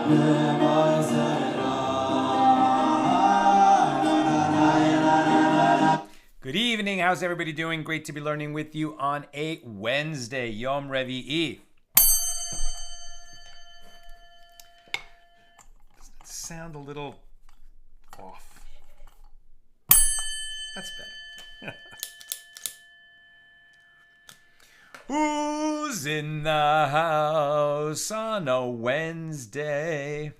Good evening. How's everybody doing? Great to be learning with you on a Wednesday, Yom Revi'i. Doesn't it sound a little off? That's better. Who's in the house on a Wednesday?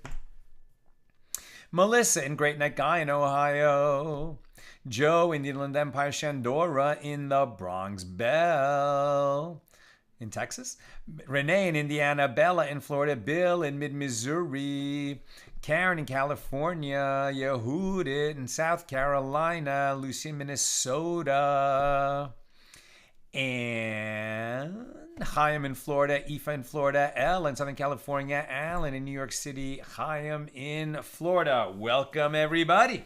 Melissa in Great Neck Guy in Ohio. Joe in the Inland Empire, Shandora in the Bronx, Bell in Texas. Renee in Indiana, Bella in Florida, Bill in mid-Missouri, Karen in California, Yehudit in South Carolina, Lucy in Minnesota, and Chaim in Florida, Aoife in Florida, Elle in Southern California, Alan in New York City, Chaim in Florida. Welcome, everybody.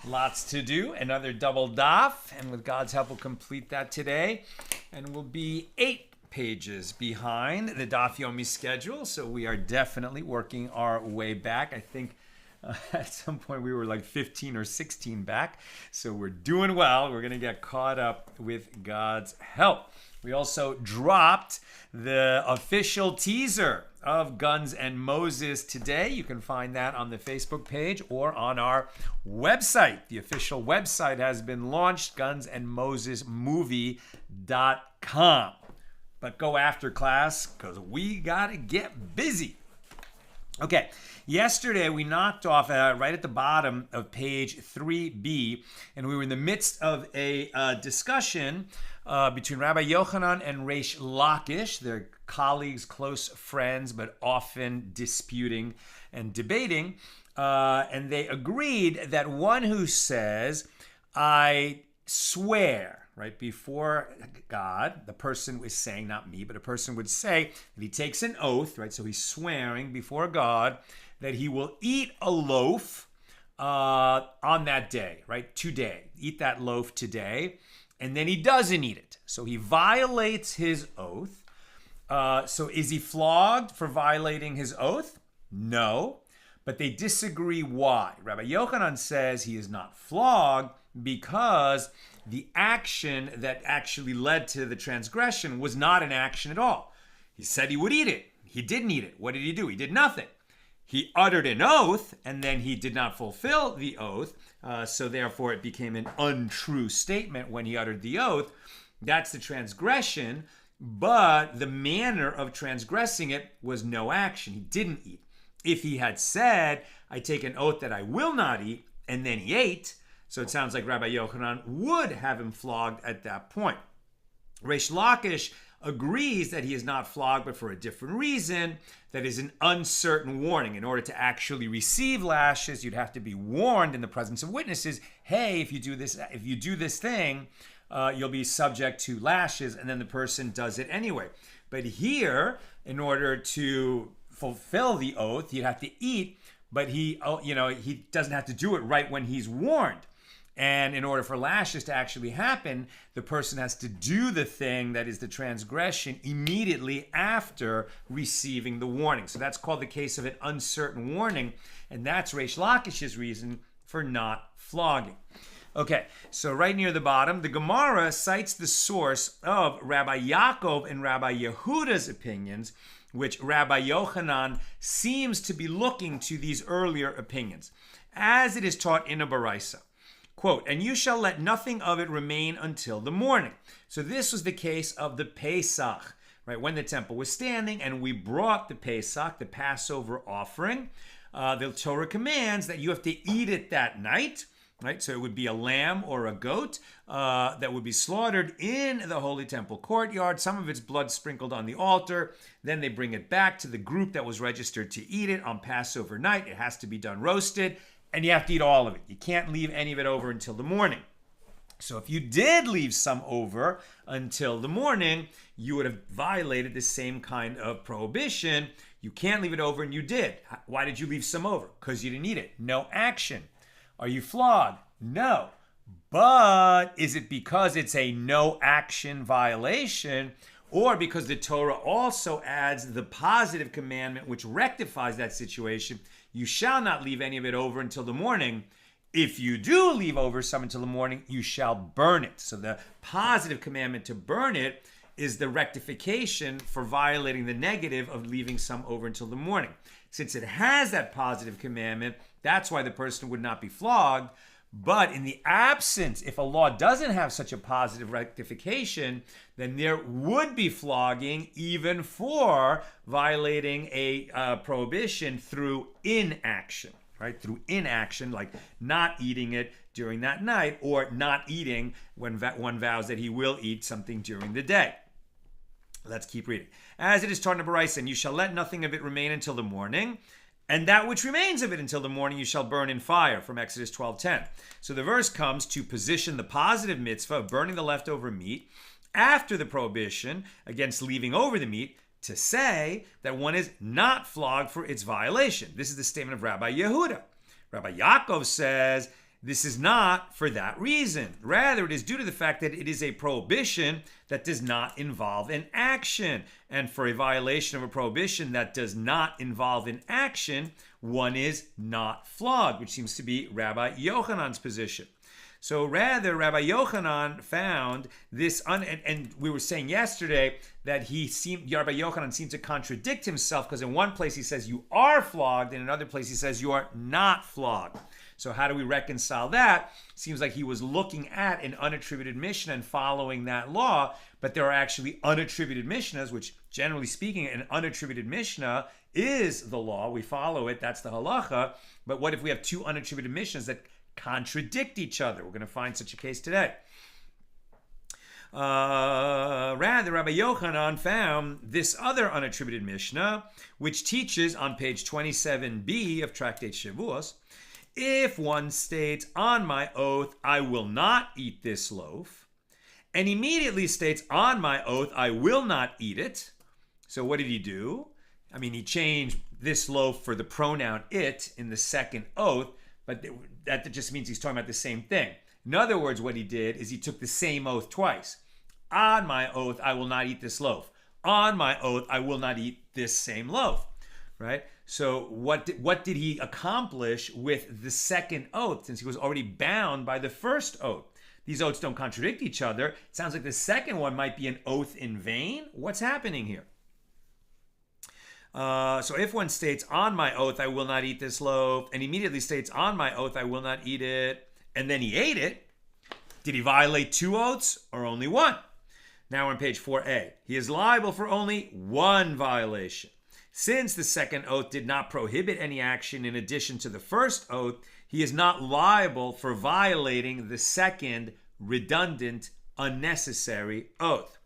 Lots to do, another double daf, and with God's help, we'll complete that today. And we'll be 8 pages behind the Daf Yomi schedule, so we are definitely working our way back. I think at some point we were like 15 or 16 back, so we're doing well. We're going to get caught up with God's help. We also dropped the official teaser of Guns and Moses today. You can find that on the Facebook page or on our website. The official website has been launched, gunsandmosesmovie.com. But go after class because we got to get busy. Okay, yesterday we knocked off right at the bottom of page 3b, and we were in the midst of a discussion between Rabbi Yochanan and Reish Lakish. They're colleagues, close friends, but often disputing and debating. And they agreed that one who says, I swear, right, before God, the person was saying, not me, but a person would say that he takes an oath, right, so he's swearing before God that he will eat a loaf on that day, right, today. Eat that loaf today. And then he doesn't eat it. So he violates his oath. So is he flogged for violating his oath? No. But they disagree why. Rabbi Yochanan says he is not flogged because the action that actually led to the transgression was not an action at all. He said he would eat it. He didn't eat it. What did he do? He did nothing. He uttered an oath, and then he did not fulfill the oath, so therefore it became an untrue statement when he uttered the oath. That's the transgression, but the manner of transgressing it was no action. He didn't eat. If he had said, I take an oath that I will not eat, and then he ate, so it sounds like Rabbi Yochanan would have him flogged at that point. Reish Lakish agrees that he is not flogged, but for a different reason. That is an uncertain warning. In order to actually receive lashes, you'd have to be warned in the presence of witnesses. Hey, if you do this thing, you'll be subject to lashes, and then the person does it anyway. But here, in order to fulfill the oath, you'd have to eat, but he doesn't have to do it right when he's warned. And in order for lashes to actually happen, the person has to do the thing that is the transgression immediately after receiving the warning. So that's called the case of an uncertain warning, and that's Reish Lakish's reason for not flogging. Okay, so right near the bottom, the Gemara cites the source of Rabbi Yaakov and Rabbi Yehuda's opinions, which Rabbi Yochanan seems to be looking to these earlier opinions, as it is taught in a Baraisa. Quote, and you shall let nothing of it remain until the morning. So this was the case of the Pesach, right? When the temple was standing and we brought the Pesach, the Passover offering, the Torah commands that you have to eat it that night, right? So it would be a lamb or a goat that would be slaughtered in the Holy Temple courtyard, some of its blood sprinkled on the altar. Then they bring it back to the group that was registered to eat it on Passover night. It has to be done roasted. And you have to eat all of it. You can't leave any of it over until the morning. So if you did leave some over until the morning, you would have violated the same kind of prohibition. You can't leave it over, and you did. Why did you leave some over? Because you didn't eat it. No action. Are you flogged? No. But is it because it's a no action violation, or because the Torah also adds the positive commandment which rectifies that situation, you shall not leave any of it over until the morning. If you do leave over some until the morning, you shall burn it. So the positive commandment to burn it is the rectification for violating the negative of leaving some over until the morning. Since it has that positive commandment, that's why the person would not be flogged. But in the absence, if a law doesn't have such a positive rectification, then there would be flogging even for violating a prohibition through inaction, right? Through inaction, like not eating it during that night, or not eating when one vows that he will eat something during the day. Let's keep reading. As it is taught in the Baraisa, and you shall let nothing of it remain until the morning, and that which remains of it until the morning you shall burn in fire, from Exodus 12:10. So the verse comes to position the positive mitzvah of burning the leftover meat after the prohibition against leaving over the meat, to say that one is not flogged for its violation. This is the statement of Rabbi Yehuda. Rabbi Yaakov says this is not for that reason. Rather, it is due to the fact that it is a prohibition that does not involve an action. And for a violation of a prohibition that does not involve an action, one is not flogged, which seems to be Rabbi Yochanan's position. So rather, Rabbi Yochanan found this, and we were saying yesterday that Rabbi Yochanan seemed to contradict himself, because in one place he says you are flogged, and in another place he says you are not flogged. So how do we reconcile that? Seems like he was looking at an unattributed Mishna and following that law, but there are actually unattributed Mishnas, which generally speaking, an unattributed Mishna is the law. We follow it, that's the halacha. But what if we have two unattributed Mishnas that contradict each other? We're going to find such a case today. Rather, Rabbi Yochanan found this other unattributed Mishnah, which teaches on page 27b of Tractate Shevuos, if one states, on my oath, I will not eat this loaf, and immediately states, on my oath, I will not eat it. So what did he do? I mean, he changed this loaf for the pronoun it in the second oath, but that just means he's talking about the same thing. In other words, what he did is he took the same oath twice. On my oath, I will not eat this loaf. On my oath, I will not eat this same loaf. Right? So what did he accomplish with the second oath, since he was already bound by the first oath? These oaths don't contradict each other. It sounds like the second one might be an oath in vain. What's happening here? So if one states, on my oath, I will not eat this loaf, and immediately states, on my oath, I will not eat it, and then he ate it, did he violate two oaths or only one? Now we're on page 4a. He is liable for only one violation. Since the second oath did not prohibit any action in addition to the first oath, he is not liable for violating the second redundant, unnecessary oath.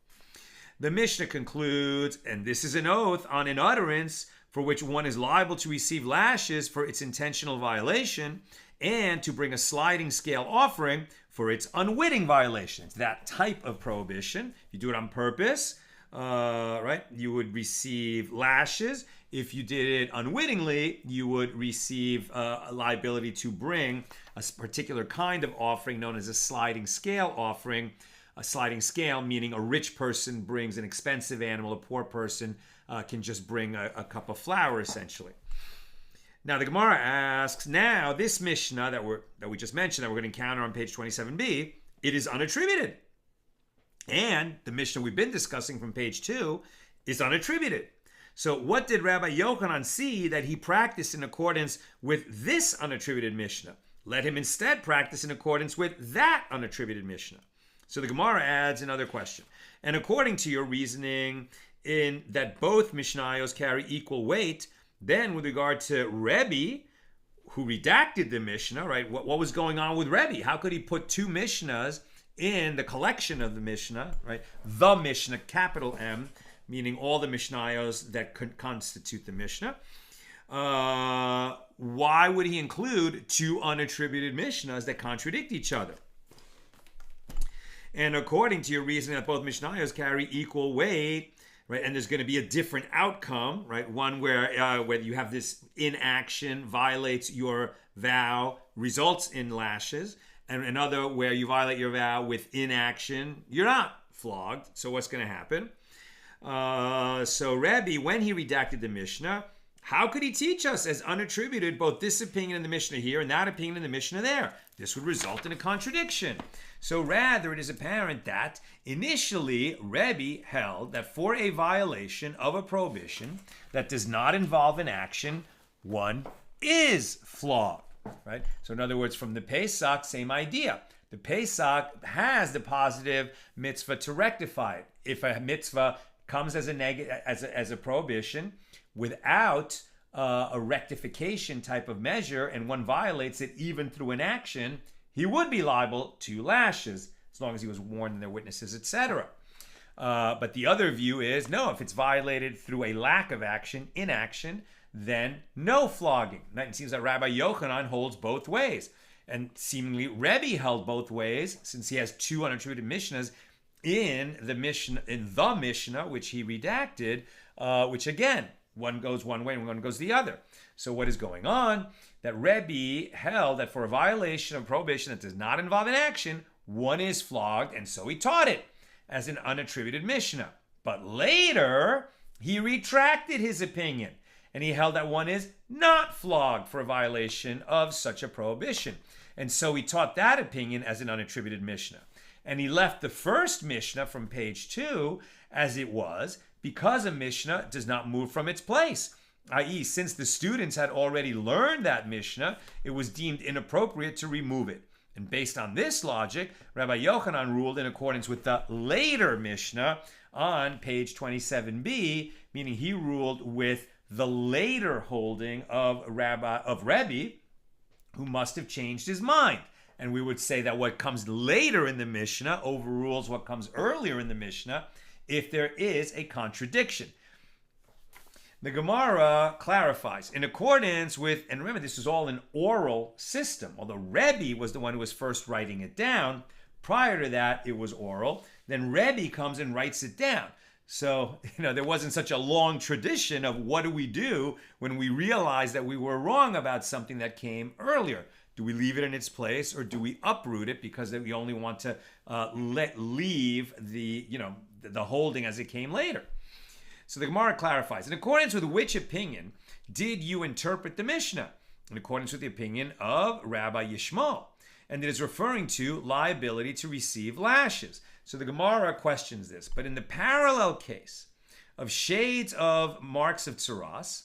The Mishnah concludes, and this is an oath on an utterance for which one is liable to receive lashes for its intentional violation, and to bring a sliding scale offering for its unwitting violation. It's that type of prohibition. If you do it on purpose, right, you would receive lashes. If you did it unwittingly, you would receive a liability to bring a particular kind of offering known as a sliding scale offering. A sliding scale meaning a rich person brings an expensive animal, a poor person can just bring a cup of flour, essentially. Now the Gemara asks, now this Mishnah that we just mentioned, that we're going to encounter on page 27b, it is unattributed. And the Mishnah we've been discussing from page 2 is unattributed. So what did Rabbi Yochanan see that he practiced in accordance with this unattributed Mishnah? Let him instead practice in accordance with that unattributed Mishnah. So the Gemara adds another question. And according to your reasoning in that both Mishnayos carry equal weight, then with regard to Rebbe, who redacted the Mishnah, right? What was going on with Rebbe? How could he put two Mishnahs in the collection of the Mishnah, right? The Mishnah, capital M, meaning all the Mishnayos that constitute the Mishnah. Why would he include two unattributed Mishnahs that contradict each other? And according to your reasoning that both Mishnayos carry equal weight, right, and there's going to be a different outcome, right? One where whether you have this inaction violates your vow, results in lashes, and another where you violate your vow with inaction, you're not flogged. So what's going to happen? So Rabbi, when he redacted the Mishnah, how could he teach us as unattributed both this opinion in the Mishnah here and that opinion in the Mishnah there? This would result in a contradiction. So rather, it is apparent that initially Rabbi held that for a violation of a prohibition that does not involve an action, one is flogged. Right? So in other words, from the Pesach, same idea. The Pesach has the positive mitzvah to rectify it. If a mitzvah comes as a prohibition without a rectification type of measure, and one violates it even through an action, he would be liable to lashes as long as he was warned and their witnesses, etc. But the other view is no, if it's violated through a lack of action, inaction, then no flogging. It seems that Rabbi Yochanan holds both ways. And seemingly Rebbe held both ways, since he has two unattributed mishnas in the Mishnah, which he redacted, which again, one goes one way and one goes the other. So what is going on? That Rebbe held that for a violation of prohibition that does not involve an action, one is flogged, and so he taught it as an unattributed Mishnah. But later, he retracted his opinion, and he held that one is not flogged for a violation of such a prohibition. And so he taught that opinion as an unattributed Mishnah. And he left the first Mishnah from page 2 as it was, because a Mishnah does not move from its place. I.e., since the students had already learned that Mishnah, it was deemed inappropriate to remove it. And based on this logic, Rabbi Yochanan ruled in accordance with the later Mishnah on page 27b, meaning he ruled with the later holding of Rebbe, who must have changed his mind. And we would say that what comes later in the Mishnah overrules what comes earlier in the Mishnah if there is a contradiction. The Gemara clarifies, in accordance with, and remember this is all an oral system, although Rebbe was the one who was first writing it down. Prior to that, it was oral. Then Rebbe comes and writes it down. So, there wasn't such a long tradition of what do we do when we realize that we were wrong about something that came earlier. Do we leave it in its place, or do we uproot it because we only want to leave the holding as it came later? So the Gemara clarifies, in accordance with which opinion did you interpret the Mishnah? In accordance with the opinion of Rabbi Yishmael. And it is referring to liability to receive lashes. So the Gemara questions this. But in the parallel case of shades of marks of tzaraas,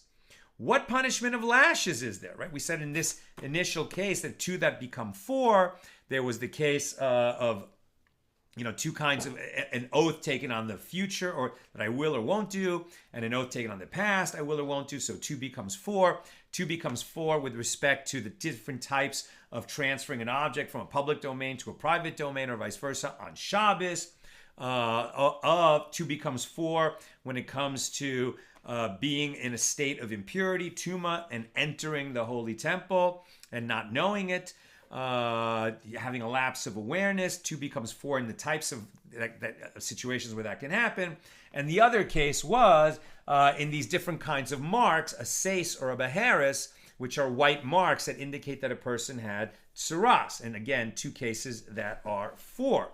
what punishment of lashes is there, right? We said in this initial case that two that become four, there was the case of two kinds of an oath taken on the future, or that I will or won't do, and an oath taken on the past, I will or won't do. So 2 becomes 4. 2 becomes 4 with respect to the different types of transferring an object from a public domain to a private domain, or vice versa on Shabbos. 2 becomes 4 when it comes to being in a state of impurity, tuma, and entering the holy temple and not knowing it. Having a lapse of awareness. 2 becomes 4 in the types of situations where that can happen. And the other case was in these different kinds of marks, a seis or a beharis, which are white marks that indicate that a person had tzaraas. And again, 2 cases that are 4.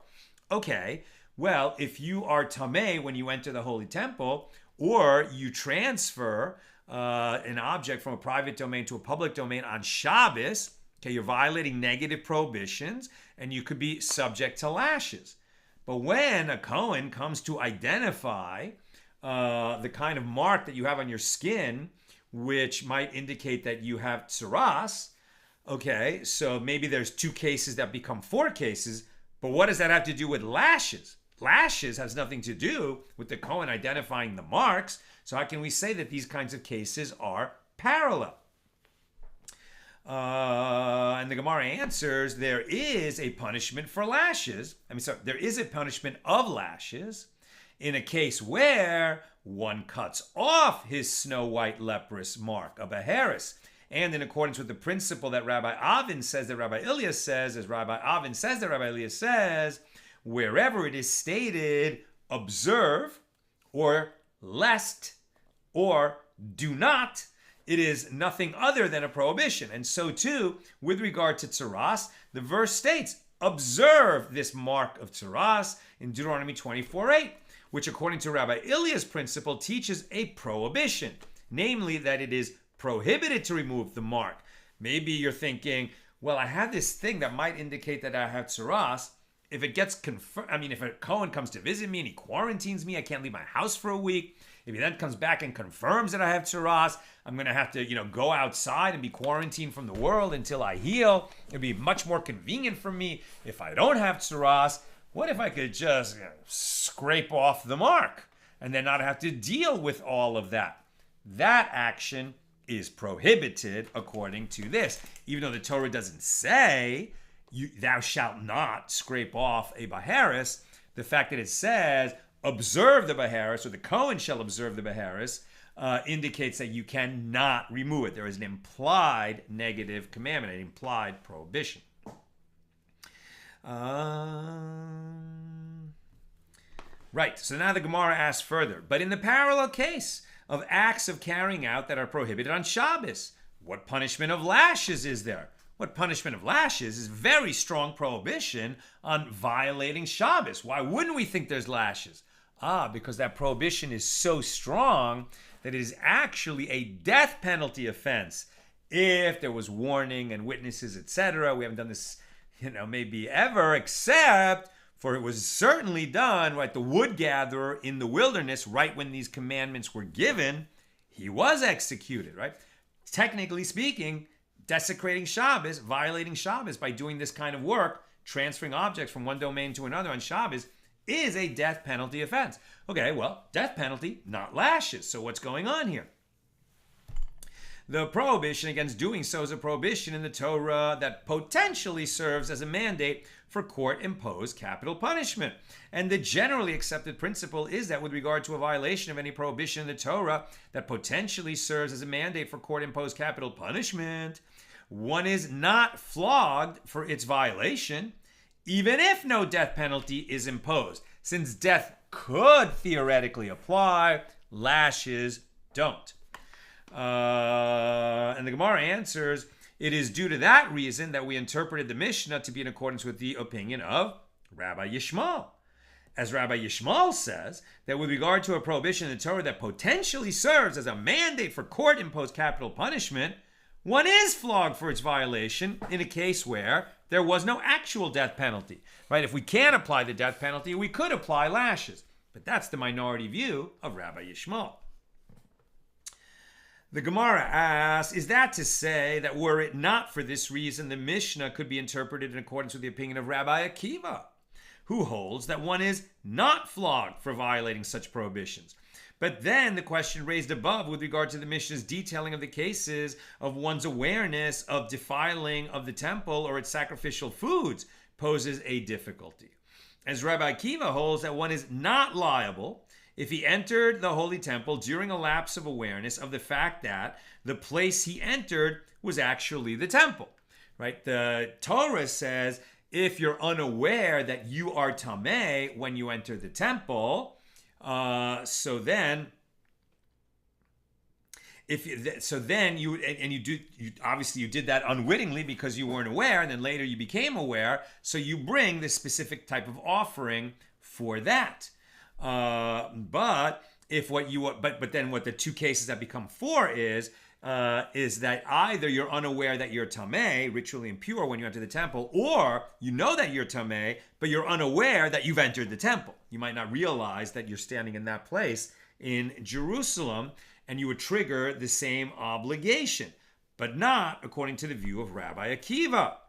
Okay, well, if you are tameh when you enter the holy temple, or you transfer an object from a private domain to a public domain on Shabbos, okay, you're violating negative prohibitions, and you could be subject to lashes. But when a Kohen comes to identify the kind of mark that you have on your skin, which might indicate that you have tzaraas, okay, so maybe there's 2 cases that become 4 cases, but what does that have to do with lashes? Lashes has nothing to do with the Kohen identifying the marks, so how can we say that these kinds of cases are parallel? And the Gemara answers, there is a punishment for lashes. There is a punishment of lashes in a case where one cuts off his snow white leprous mark, a beharis. And in accordance with the principle that Rabbi Avin says that Rabbi Elias says, as Rabbi Avin says that Rabbi Elias says, wherever it is stated, observe, or lest, or do not, it is nothing other than a prohibition. And so too, with regard to tzaraas, the verse states, observe this mark of tzaraas in Deuteronomy 24:8. which according to Rabbi Ilya's principle teaches a prohibition, namely that it is prohibited to remove the mark. Maybe you're thinking, well, I have this thing that might indicate that I have tzaraas. If it gets confirmed, if a Kohen comes to visit me and he quarantines me, I can't leave my house for a week. If he then comes back and confirms that I have tzaraas, I'm going to have to, go outside and be quarantined from the world until I heal. It'd be much more convenient for me if I don't have tzaraas. What if I could just scrape off the mark and then not have to deal with all of that? That action is prohibited according to this. Even though the Torah doesn't say, thou shalt not scrape off a baharis, the fact that it says, observe the baharis, or the Kohen shall observe the baharis, indicates that you cannot remove it. There is an implied negative commandment, an implied prohibition. Right, so now the Gemara asks further, but in the parallel case of acts of carrying out that are prohibited on Shabbos, what punishment of lashes is there? What punishment of lashes is very strong prohibition on violating Shabbos. Why wouldn't we think there's lashes? Because that prohibition is so strong that it is actually a death penalty offense. If there was warning and witnesses, etc. We haven't done this, maybe ever, except for it was certainly done, right? The wood gatherer in the wilderness, right when these commandments were given, he was executed, right? Technically speaking, desecrating Shabbos, violating Shabbos by doing this kind of work, transferring objects from one domain to another on Shabbos, is a death penalty offense. Okay, well, death penalty, not lashes. So what's going on here? The prohibition against doing so is a prohibition in the Torah that potentially serves as a mandate for court-imposed capital punishment. And the generally accepted principle is that with regard to a violation of any prohibition in the Torah that potentially serves as a mandate for court-imposed capital punishment, one is not flogged for its violation, even if no death penalty is imposed. Since death could theoretically apply, lashes don't. And the Gemara answers, it is due to that reason that we interpreted the Mishna to be in accordance with the opinion of Rabbi Yishmael. As Rabbi Yishmael says, that with regard to a prohibition in the Torah that potentially serves as a mandate for court-imposed capital punishment, one is flogged for its violation in a case where there was no actual death penalty. Right? If we can't apply the death penalty, we could apply lashes. But that's the minority view of Rabbi Yishmael. The Gemara asks, is that to say that were it not for this reason, the Mishnah could be interpreted in accordance with the opinion of Rabbi Akiva, who holds that one is not flogged for violating such prohibitions? But then the question raised above with regard to the Mishnah's detailing of the cases of one's awareness of defiling of the temple or its sacrificial foods poses a difficulty. As Rabbi Akiva holds that one is not liable if he entered the holy temple during a lapse of awareness of the fact that the place he entered was actually the temple, right? The Torah says if you're unaware that you are tameh when you enter the temple, so then you obviously you did that unwittingly because you weren't aware, and then later you became aware, so you bring this specific type of offering for that. But then what the two cases that become four is that either you're unaware that you're tameh, ritually impure when you enter the temple, or you know that you're tameh, but you're unaware that you've entered the temple. You might not realize that you're standing in that place in Jerusalem, and you would trigger the same obligation, but not according to the view of Rabbi Akiva.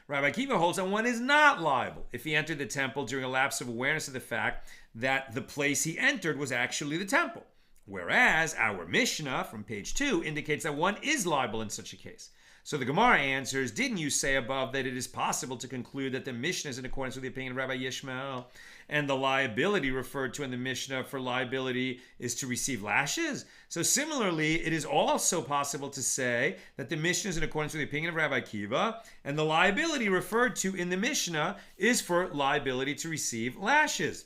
Rabbi Akiva holds that one is not liable if he entered the temple during a lapse of awareness of the fact that the place he entered was actually the temple. Whereas our Mishnah from page 2 indicates that one is liable in such a case. So the Gemara answers, didn't you say above that it is possible to conclude that the Mishnah is in accordance with the opinion of Rabbi Yishmael, and the liability referred to in the Mishnah for liability is to receive lashes? So similarly, it is also possible to say that the Mishnah is in accordance with the opinion of Rabbi Akiva, and the liability referred to in the Mishnah is for liability to receive lashes.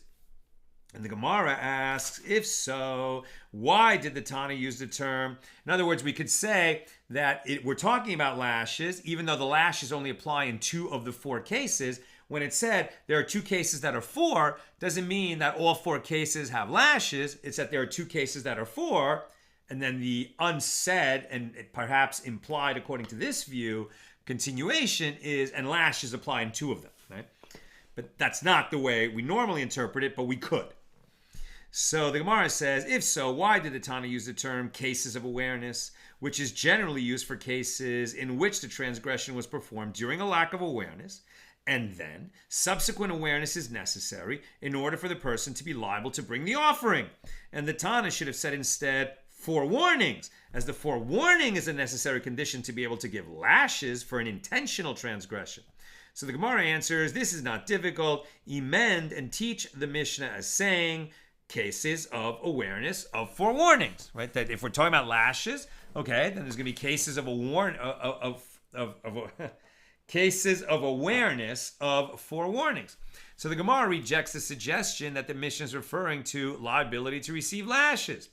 And the Gemara asks, if so, why did the Tana use the term? In other words, we could say that we're talking about lashes, even though the lashes only apply in 2 of the 4 cases. when it said there are 2 cases that are 4, doesn't mean that all 4 cases have lashes. It's that there are 2 cases that are 4, and then the unsaid and perhaps implied, according to this view, continuation is, and lashes apply in 2 of them, right? But that's not the way we normally interpret it, but we could. So the Gemara says, if so, why did the Tana use the term cases of awareness, which is generally used for cases in which the transgression was performed during a lack of awareness, and then subsequent awareness is necessary in order for the person to be liable to bring the offering? And the Tana should have said instead, forewarnings, as the forewarning is a necessary condition to be able to give lashes for an intentional transgression. So the Gemara answers, this is not difficult. Emend and teach the Mishna as saying, cases of awareness of forewarnings, right? That if we're talking about lashes, okay, then there's going to be cases of cases of awareness of forewarnings. So the Gemara rejects the suggestion that the Mishna is referring to liability to receive lashes.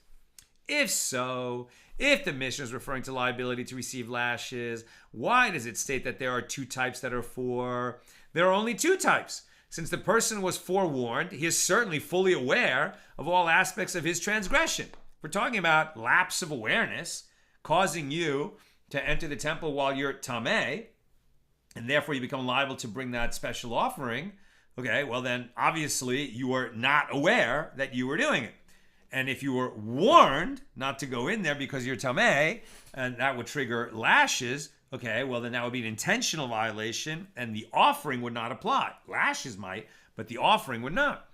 If so, if the Mishna is referring to liability to receive lashes, why does it state that there are 2 types that are 4? There are only 2 types. Since the person was forewarned, he is certainly fully aware of all aspects of his transgression. We're talking about lapse of awareness, causing you to enter the temple while you're tameh, and therefore you become liable to bring that special offering. Okay, well then obviously you were not aware that you were doing it. And if you were warned not to go in there because you're tameh, and that would trigger lashes, okay, well then that would be an intentional violation, and the offering would not apply. Lashes might, but the offering would not.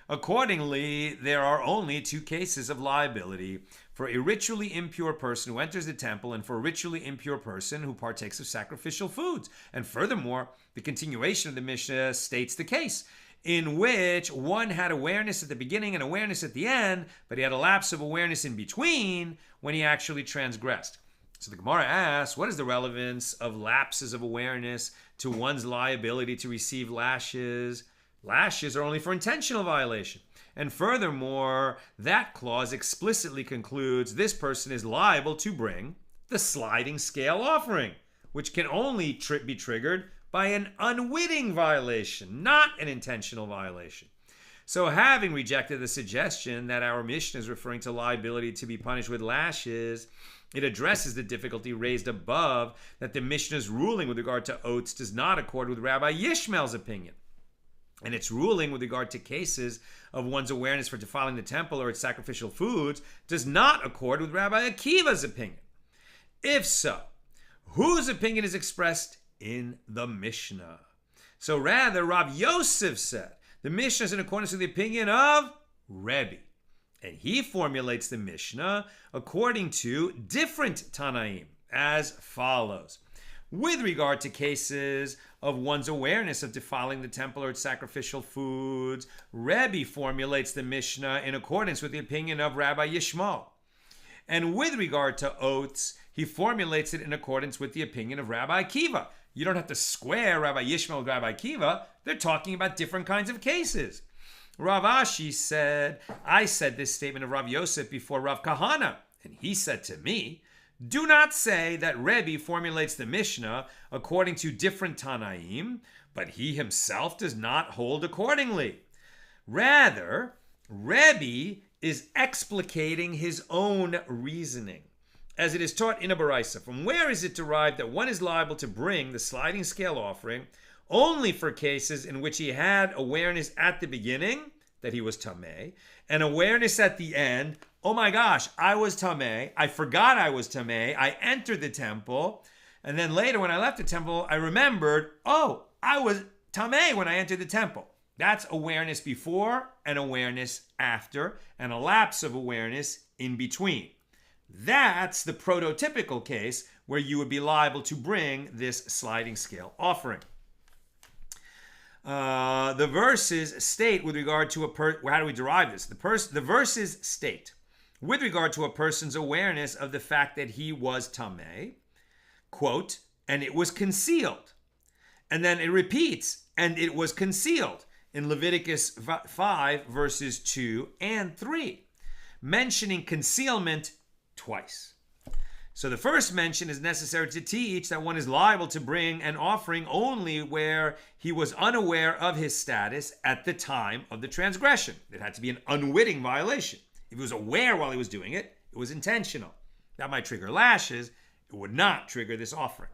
Accordingly, there are only 2 cases of liability: for a ritually impure person who enters the temple, and for a ritually impure person who partakes of sacrificial foods. And furthermore, the continuation of the Mishnah states the case in which one had awareness at the beginning and awareness at the end, but he had a lapse of awareness in between when he actually transgressed. So the Gemara asks, what is the relevance of lapses of awareness to one's liability to receive lashes? Lashes are only for intentional violation. And furthermore, that clause explicitly concludes this person is liable to bring the sliding scale offering, which can only be triggered by an unwitting violation, not an intentional violation. So having rejected the suggestion that our Mishna is referring to liability to be punished with lashes, it addresses the difficulty raised above that the Mishna's ruling with regard to oaths does not accord with Rabbi Yishmael's opinion. And its ruling with regard to cases of one's awareness for defiling the temple or its sacrificial foods does not accord with Rabbi Akiva's opinion. If so, whose opinion is expressed in the Mishnah? So rather, Rav Yosef said the Mishnah is in accordance with the opinion of Rebbe. And he formulates the Mishnah according to different Tanaim as follows. With regard to cases of one's awareness of defiling the temple or its sacrificial foods, Rebbe formulates the Mishnah in accordance with the opinion of Rabbi Yishmael. And with regard to oaths, he formulates it in accordance with the opinion of Rabbi Akiva. You don't have to square Rabbi Yishmael with Rabbi Akiva. They're talking about different kinds of cases. Rav Ashi said, I said this statement of Rav Yosef before Rav Kahana, and he said to me, do not say that Rebbe formulates the Mishnah according to different Tanaim, but he himself does not hold accordingly. Rather, Rebbe is explicating his own reasoning, as it is taught in a Baraisa. From where is it derived that one is liable to bring the sliding scale offering only for cases in which he had awareness at the beginning that he was tameh, and awareness at the end, oh my gosh, I was tameh, I forgot I was tameh, I entered the temple, and then later when I left the temple, I remembered, oh, I was tameh when I entered the temple. That's awareness before and awareness after, and a lapse of awareness in between. That's the prototypical case where you would be liable to bring this sliding scale offering. The verses state with regard to how do we derive this? The verses state with regard to a person's awareness of the fact that he was tameh, quote, and it was concealed. And then it repeats, and it was concealed in Leviticus 5 verses 2 and 3, mentioning concealment twice. So the first mention is necessary to teach that one is liable to bring an offering only where he was unaware of his status at the time of the transgression. It had to be an unwitting violation. If he was aware while he was doing it, it was intentional. That might trigger lashes. It would not trigger this offering.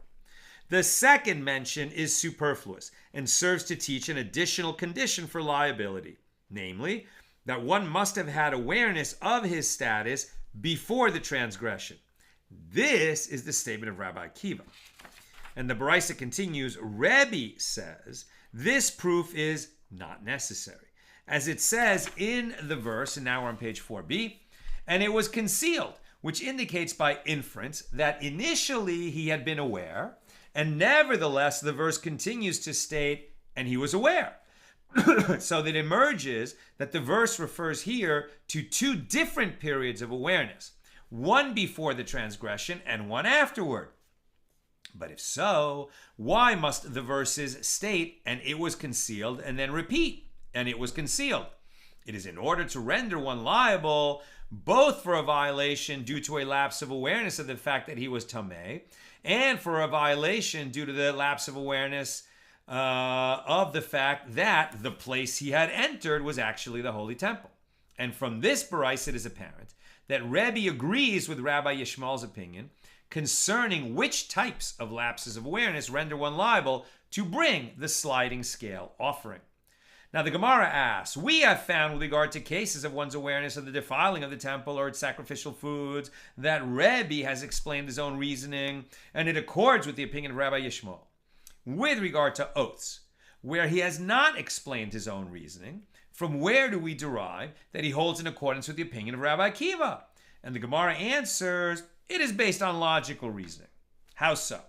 The second mention is superfluous and serves to teach an additional condition for liability, namely, that one must have had awareness of his status before the transgression. This is the statement of Rabbi Akiva. And the Baraisa continues, Rebbe says, this proof is not necessary. As it says in the verse, and now we're on page 4b, and it was concealed, which indicates by inference that initially he had been aware, and nevertheless the verse continues to state, and he was aware. So that emerges that the verse refers here to two different periods of awareness. One before the transgression and one afterward. But if so, why must the verses state, and it was concealed, and then repeat, and it was concealed? It is in order to render one liable, both for a violation due to a lapse of awareness of the fact that he was tameh, and for a violation due to the lapse of awareness of the fact that the place he had entered was actually the holy temple. And from this Baraisa it is apparent that Rebbe agrees with Rabbi Yishmael's opinion concerning which types of lapses of awareness render one liable to bring the sliding scale offering. Now the Gemara asks, we have found with regard to cases of one's awareness of the defiling of the temple or its sacrificial foods that Rebbe has explained his own reasoning, and it accords with the opinion of Rabbi Yishmael. With regard to oaths, where he has not explained his own reasoning, from where do we derive that he holds in accordance with the opinion of Rabbi Akiva? And the Gemara answers, it is based on logical reasoning. How so?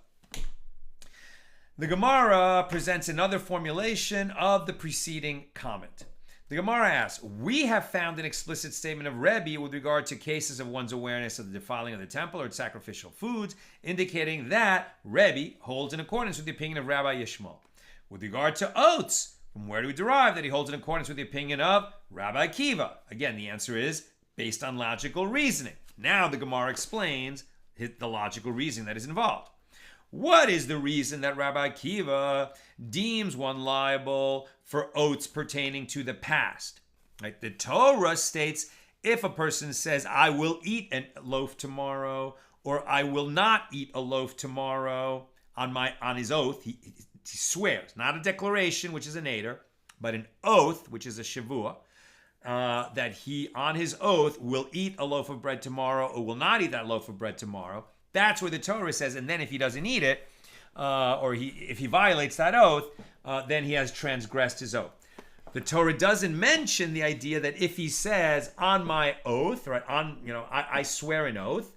The Gemara presents another formulation of the preceding comment. The Gemara asks, we have found an explicit statement of Rebbe with regard to cases of one's awareness of the defiling of the temple or its sacrificial foods, indicating that Rebbe holds in accordance with the opinion of Rabbi Yishmael. With regard to oaths, from where do we derive that he holds in accordance with the opinion of Rabbi Akiva? Again, the answer is based on logical reasoning. Now the Gemara explains the logical reasoning that is involved. What is the reason that Rabbi Akiva deems one liable for oaths pertaining to the past? Right? The Torah states if a person says, I will eat a loaf tomorrow, or I will not eat a loaf tomorrow, on his oath, he swears, not a declaration, which is a nader, but an oath, which is a Shevuos, that he, on his oath, will eat a loaf of bread tomorrow or will not eat that loaf of bread tomorrow. That's where the Torah says, and then if he doesn't eat it, if he violates that oath, then he has transgressed his oath. The Torah doesn't mention the idea that if he says, on my oath, right, I swear an oath,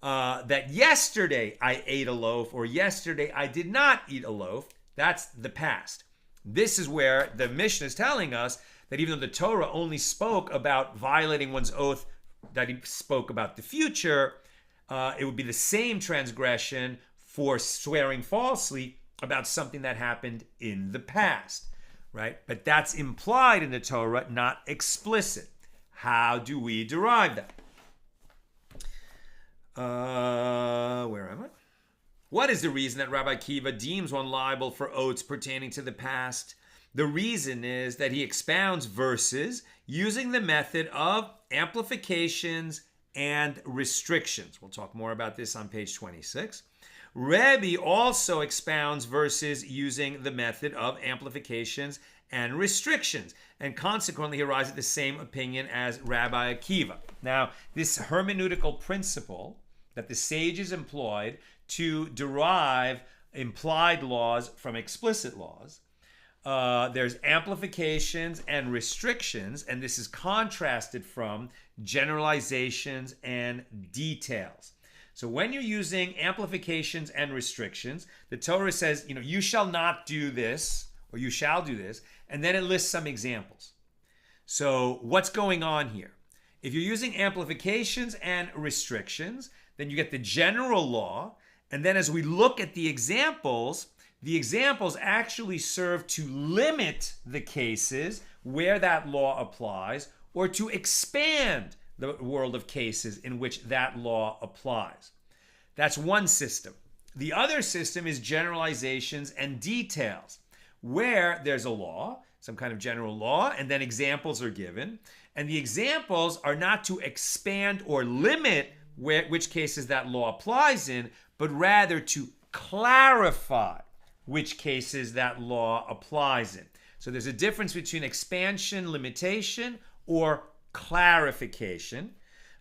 that yesterday I ate a loaf or yesterday I did not eat a loaf. That's the past. This is where the Mishna is telling us that even though the Torah only spoke about violating one's oath, that he spoke about the future, it would be the same transgression for swearing falsely about something that happened in the past, right? But that's implied in the Torah, not explicit. How do we derive that? Where am I? What is the reason that Rabbi Akiva deems one liable for oaths pertaining to the past? The reason is that he expounds verses using the method of amplifications and restrictions. We'll talk more about this on page 26. Rebbe also expounds verses using the method of amplifications and restrictions, and consequently he arrives at the same opinion as Rabbi Akiva. Now, this hermeneutical principle that the sages employed to derive implied laws from explicit laws, there's amplifications and restrictions, and this is contrasted from generalizations and details. So when you're using amplifications and restrictions, the Torah says, you shall not do this, or you shall do this, and then it lists some examples. So what's going on here? If you're using amplifications and restrictions, then you get the general law, and then as we look at the examples actually serve to limit the cases where that law applies, or to expand the world of cases in which that law applies. That's one system. The other system is generalizations and details, where there's a law, some kind of general law, and then examples are given. And the examples are not to expand or limit which cases that law applies in, but rather to clarify which cases that law applies in. So there's a difference between expansion, limitation, or clarification.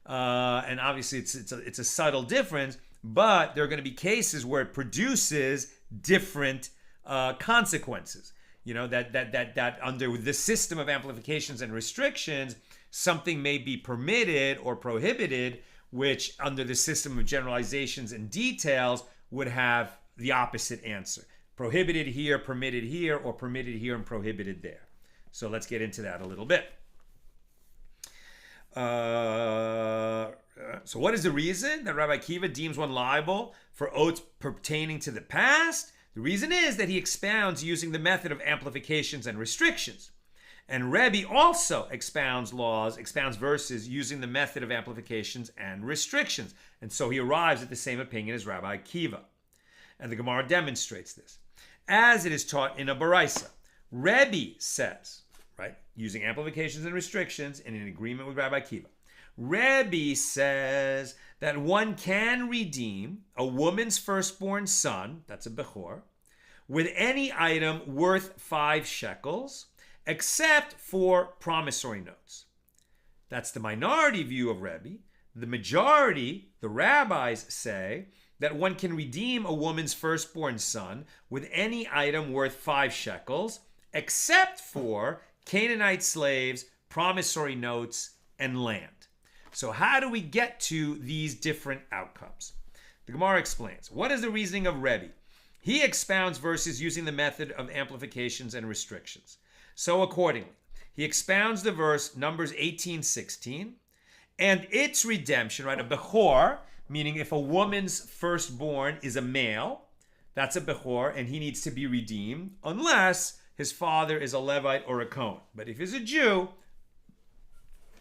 And obviously it's a subtle difference, but there are going to be cases where it produces different consequences. You know, that under the system of amplifications and restrictions, something may be permitted or prohibited, which under the system of generalizations and details would have the opposite answer. Prohibited here, permitted here, or permitted here and prohibited there. So let's get into that a little bit. So what is the reason that Rabbi Akiva deems one liable for oaths pertaining to the past? The reason is that he expounds using the method of amplifications and restrictions. And Rebbe also expounds verses using the method of amplifications and restrictions. And so he arrives at the same opinion as Rabbi Akiva. And the Gemara demonstrates this. As it is taught in a Baraisa, Rebbe says, right, using amplifications and restrictions and in agreement with Rabbi Akiva, Rebbe says that one can redeem a woman's firstborn son, that's a Bechor, with any item worth 5 shekels, except for promissory notes. That's the minority view of Rebbe. The majority, the rabbis, say that one can redeem a woman's firstborn son with any item worth 5 shekels, except for Canaanite slaves, promissory notes, and land. So how do we get to these different outcomes? The Gemara explains. What is the reasoning of Rebbe? He expounds verses using the method of amplifications and restrictions. So accordingly, he expounds the verse Numbers 18:16 and its redemption, right? A Bechor, meaning if a woman's firstborn is a male, that's a Bechor, and he needs to be redeemed unless his father is a Levite or a Kohen. But if he's a Jew,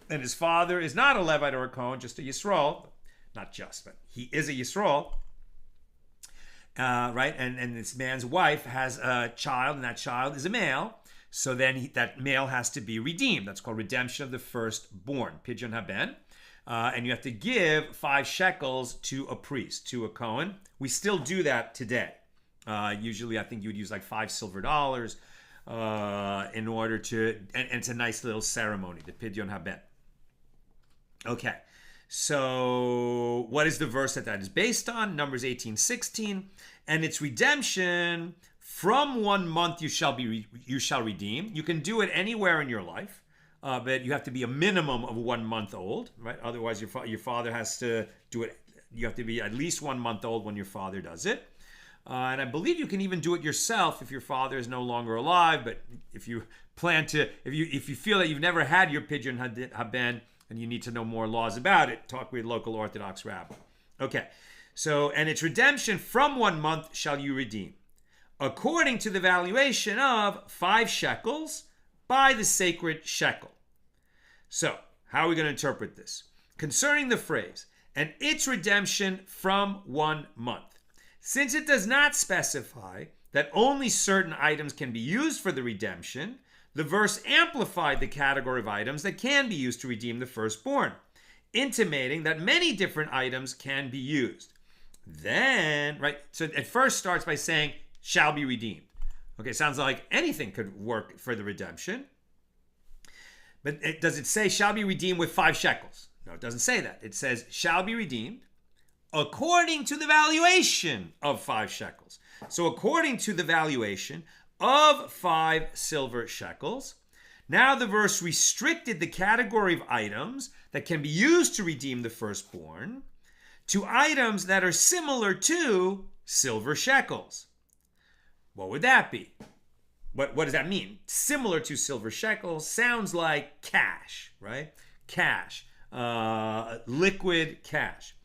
and his father is not a Levite or a Kohen, just a Yisrael, not just, but he is a Yisrael, right? And this man's wife has a child, and that child is a male. So then that male has to be redeemed. That's called redemption of the firstborn, Pidyon Haben. And you have to give 5 shekels to a priest, to a Kohen. We still do that today. Usually I think you would use like $5 silver in order to, and it's a nice little ceremony, the Pidyon Haben. Okay, so what is the verse that is based on? Numbers 18:16, and its redemption from 1 month you shall redeem. You can do it anywhere in your life, but you have to be a minimum of 1 month old, right? Otherwise, your father has to do it. You have to be at least 1 month old when your father does it. And I believe you can even do it yourself if your father is no longer alive. But if you plan to, if you feel that you've never had your Pidyon Haben and you need to know more laws about it, talk with local Orthodox rabbi. Okay, so, and its redemption from 1 month shall you redeem, according to the valuation of 5 shekels by the sacred shekel. So, how are we going to interpret this? Concerning the phrase, and its redemption from 1 month. Since it does not specify that only certain items can be used for the redemption, the verse amplified the category of items that can be used to redeem the firstborn, intimating that many different items can be used. Then, right, so it first starts by saying, shall be redeemed. Okay, sounds like anything could work for the redemption. But does it say shall be redeemed with 5 shekels? No, it doesn't say that. It says shall be redeemed according to the valuation of 5 shekels. So according to the valuation of 5 silver shekels, now the verse restricted the category of items that can be used to redeem the firstborn to items that are similar to silver shekels. What would that be? What does that mean? Similar to silver shekels sounds like cash, right? Cash, liquid cash.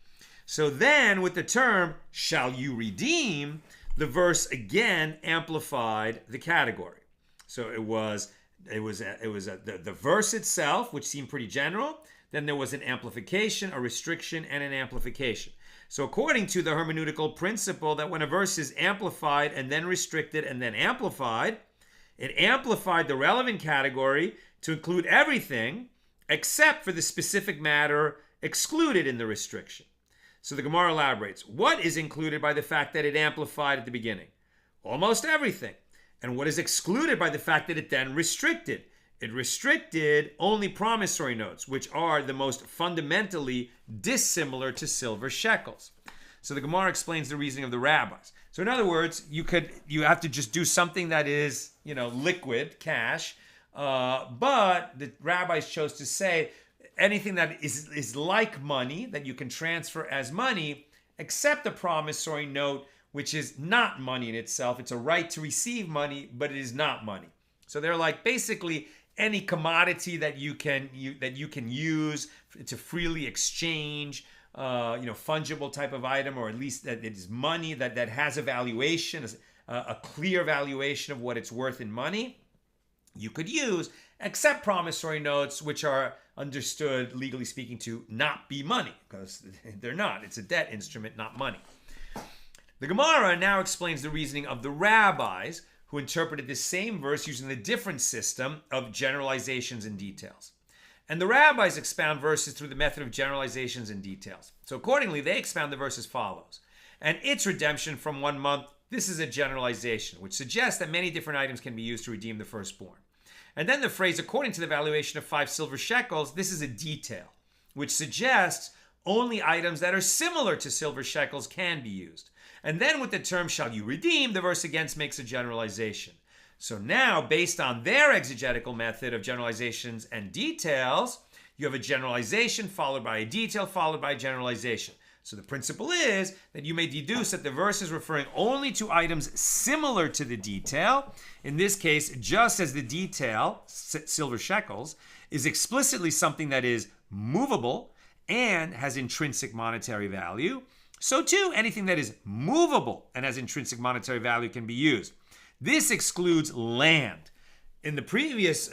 So then with the term, shall you redeem, the verse again amplified the category. So it was the verse itself, which seemed pretty general. then there was an amplification, a restriction, and an amplification. So according to the hermeneutical principle that when a verse is amplified and then restricted and then amplified, it amplified the relevant category to include everything except for the specific matter excluded in the restriction. So the Gemara elaborates, what is included by the fact that it amplified at the beginning? Almost everything. And what is excluded by the fact that it then restricted? It restricted only promissory notes, which are the most fundamentally dissimilar to silver shekels. So the Gemara explains the reasoning of the rabbis. So in other words, you have to just do something that is, liquid, cash, but the rabbis chose to say anything that is like money, that you can transfer as money, except a promissory note, which is not money in itself. It's a right to receive money, but it is not money. So they're like basically any commodity that you can use to freely exchange, fungible type of item, or at least that it is money that has a valuation, a clear valuation of what it's worth in money, you could use, except promissory notes, which are understood, legally speaking, to not be money, because they're not. It's a debt instrument, not money. The Gemara now explains the reasoning of the rabbis, who interpreted this same verse using the different system of generalizations and details. And the rabbis expound verses through the method of generalizations and details. So accordingly, they expound the verse as follows. And its redemption from 1 month, this is a generalization, which suggests that many different items can be used to redeem the firstborn. And then the phrase, according to the valuation of 5 silver shekels, this is a detail, which suggests only items that are similar to silver shekels can be used. And then with the term, shall you redeem, the verse again makes a generalization. So now, based on their exegetical method of generalizations and details, you have a generalization followed by a detail followed by a generalization. So the principle is that you may deduce that the verse is referring only to items similar to the detail. In this case, just as the detail, silver shekels, is explicitly something that is movable and has intrinsic monetary value, so too, anything that is movable and has intrinsic monetary value can be used. This excludes land. In the previous,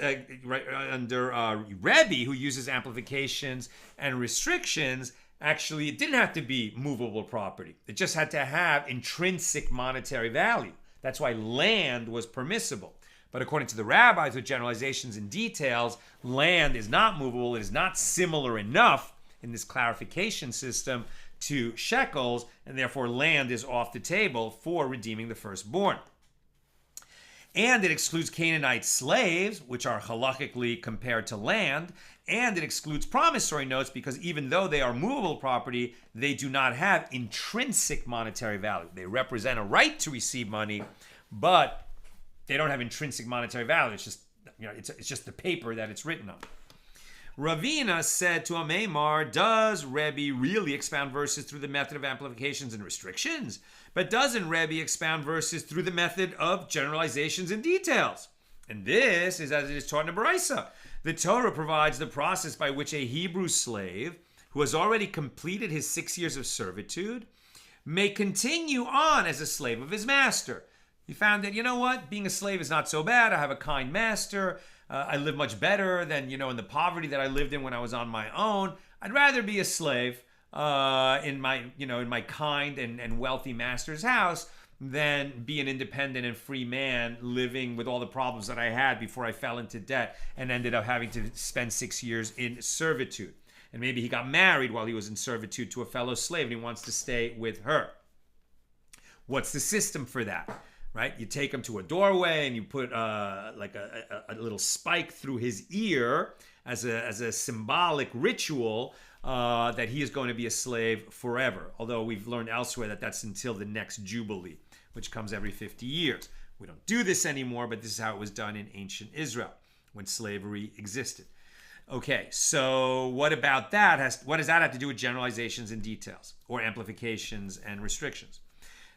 under Rebbe, who uses amplifications and restrictions, actually it didn't have to be movable property. It just had to have intrinsic monetary value. That's why land was permissible. But according to the rabbis with generalizations and details, land is not movable. It is not similar enough in this clarification system to shekels, and therefore land is off the table for redeeming the firstborn. And it excludes Canaanite slaves, which are halakhically compared to land, and it excludes promissory notes because even though they are movable property, they do not have intrinsic monetary value. They represent a right to receive money, but they don't have intrinsic monetary value. It's just, it's just the paper that it's written on. Ravina said to Amemar, does Rebbe really expound verses through the method of amplifications and restrictions? But doesn't Rebbe expound verses through the method of generalizations and details? And this is as it is taught in the Baraisa. The Torah provides the process by which a Hebrew slave who has already completed his 6 years of servitude may continue on as a slave of his master. He found that, being a slave is not so bad. I have a kind master. I live much better than, in the poverty that I lived in when I was on my own. I'd rather be a slave in my kind and wealthy master's house than be an independent and free man living with all the problems that I had before I fell into debt and ended up having to spend 6 years in servitude. And maybe he got married while he was in servitude to a fellow slave and he wants to stay with her. What's the system for that? Right? You take him to a doorway and you put a little spike through his ear as a symbolic ritual that he is going to be a slave forever. Although we've learned elsewhere that that's until the next Jubilee, which comes every 50 years. We don't do this anymore, but this is how it was done in ancient Israel when slavery existed. Okay, so what about that? What does that have to do with generalizations and details or amplifications and restrictions?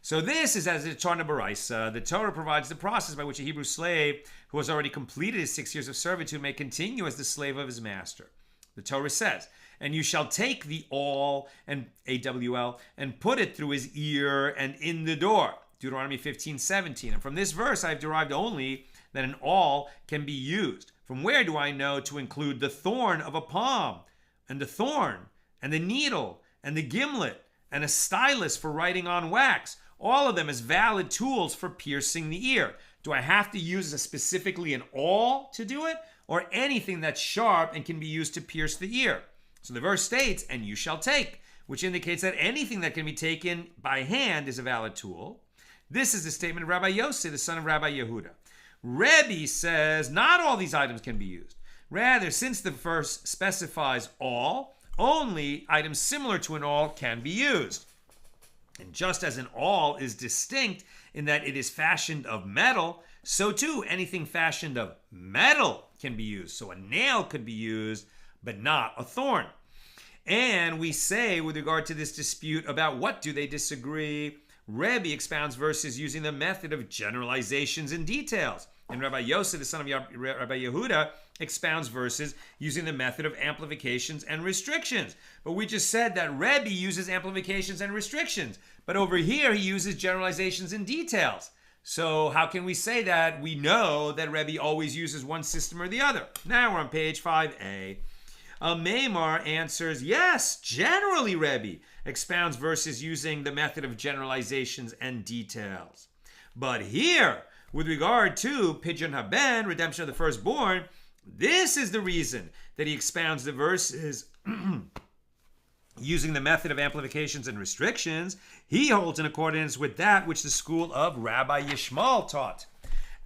So this is as it's taught in the Baraisa. The Torah provides the process by which a Hebrew slave who has already completed his 6 years of servitude may continue as the slave of his master. The Torah says, and you shall take the awl, and AWL, and put it through his ear and in the door. Deuteronomy 15:17. And from this verse I have derived only that an awl can be used. From where do I know to include the thorn of a palm and the thorn, and the needle, and the gimlet, and a stylus for writing on wax, all of them as valid tools for piercing the ear. Do I have to use specifically an awl to do it, or anything that's sharp and can be used to pierce the ear? So the verse states, and you shall take, which indicates that anything that can be taken by hand is a valid tool. This is the statement of Rabbi Yossi, the son of Rabbi Yehuda. Rebbe says not all these items can be used. Rather, since the verse specifies all, only items similar to an awl can be used. And just as an awl is distinct in that it is fashioned of metal, so too anything fashioned of metal can be used. So a nail could be used, but not a thorn. And we say, with regard to this dispute about what do they disagree, Rebbe expounds verses using the method of generalizations and details. And Rabbi Yosef, the son of Rabbi Yehuda, expounds verses using the method of amplifications and restrictions. But we just said that Rebbe uses amplifications and restrictions. But over here, he uses generalizations and details. So how can we say that? We know that Rebbe always uses one system or the other. Now we're on page 5a. Maimar answers, yes, generally Rebbe expounds verses using the method of generalizations and details. But here, with regard to Pidyon Haben, redemption of the firstborn, this is the reason that he expounds the verses using the method of amplifications and restrictions. He holds in accordance with that which the school of Rabbi Yishmael taught.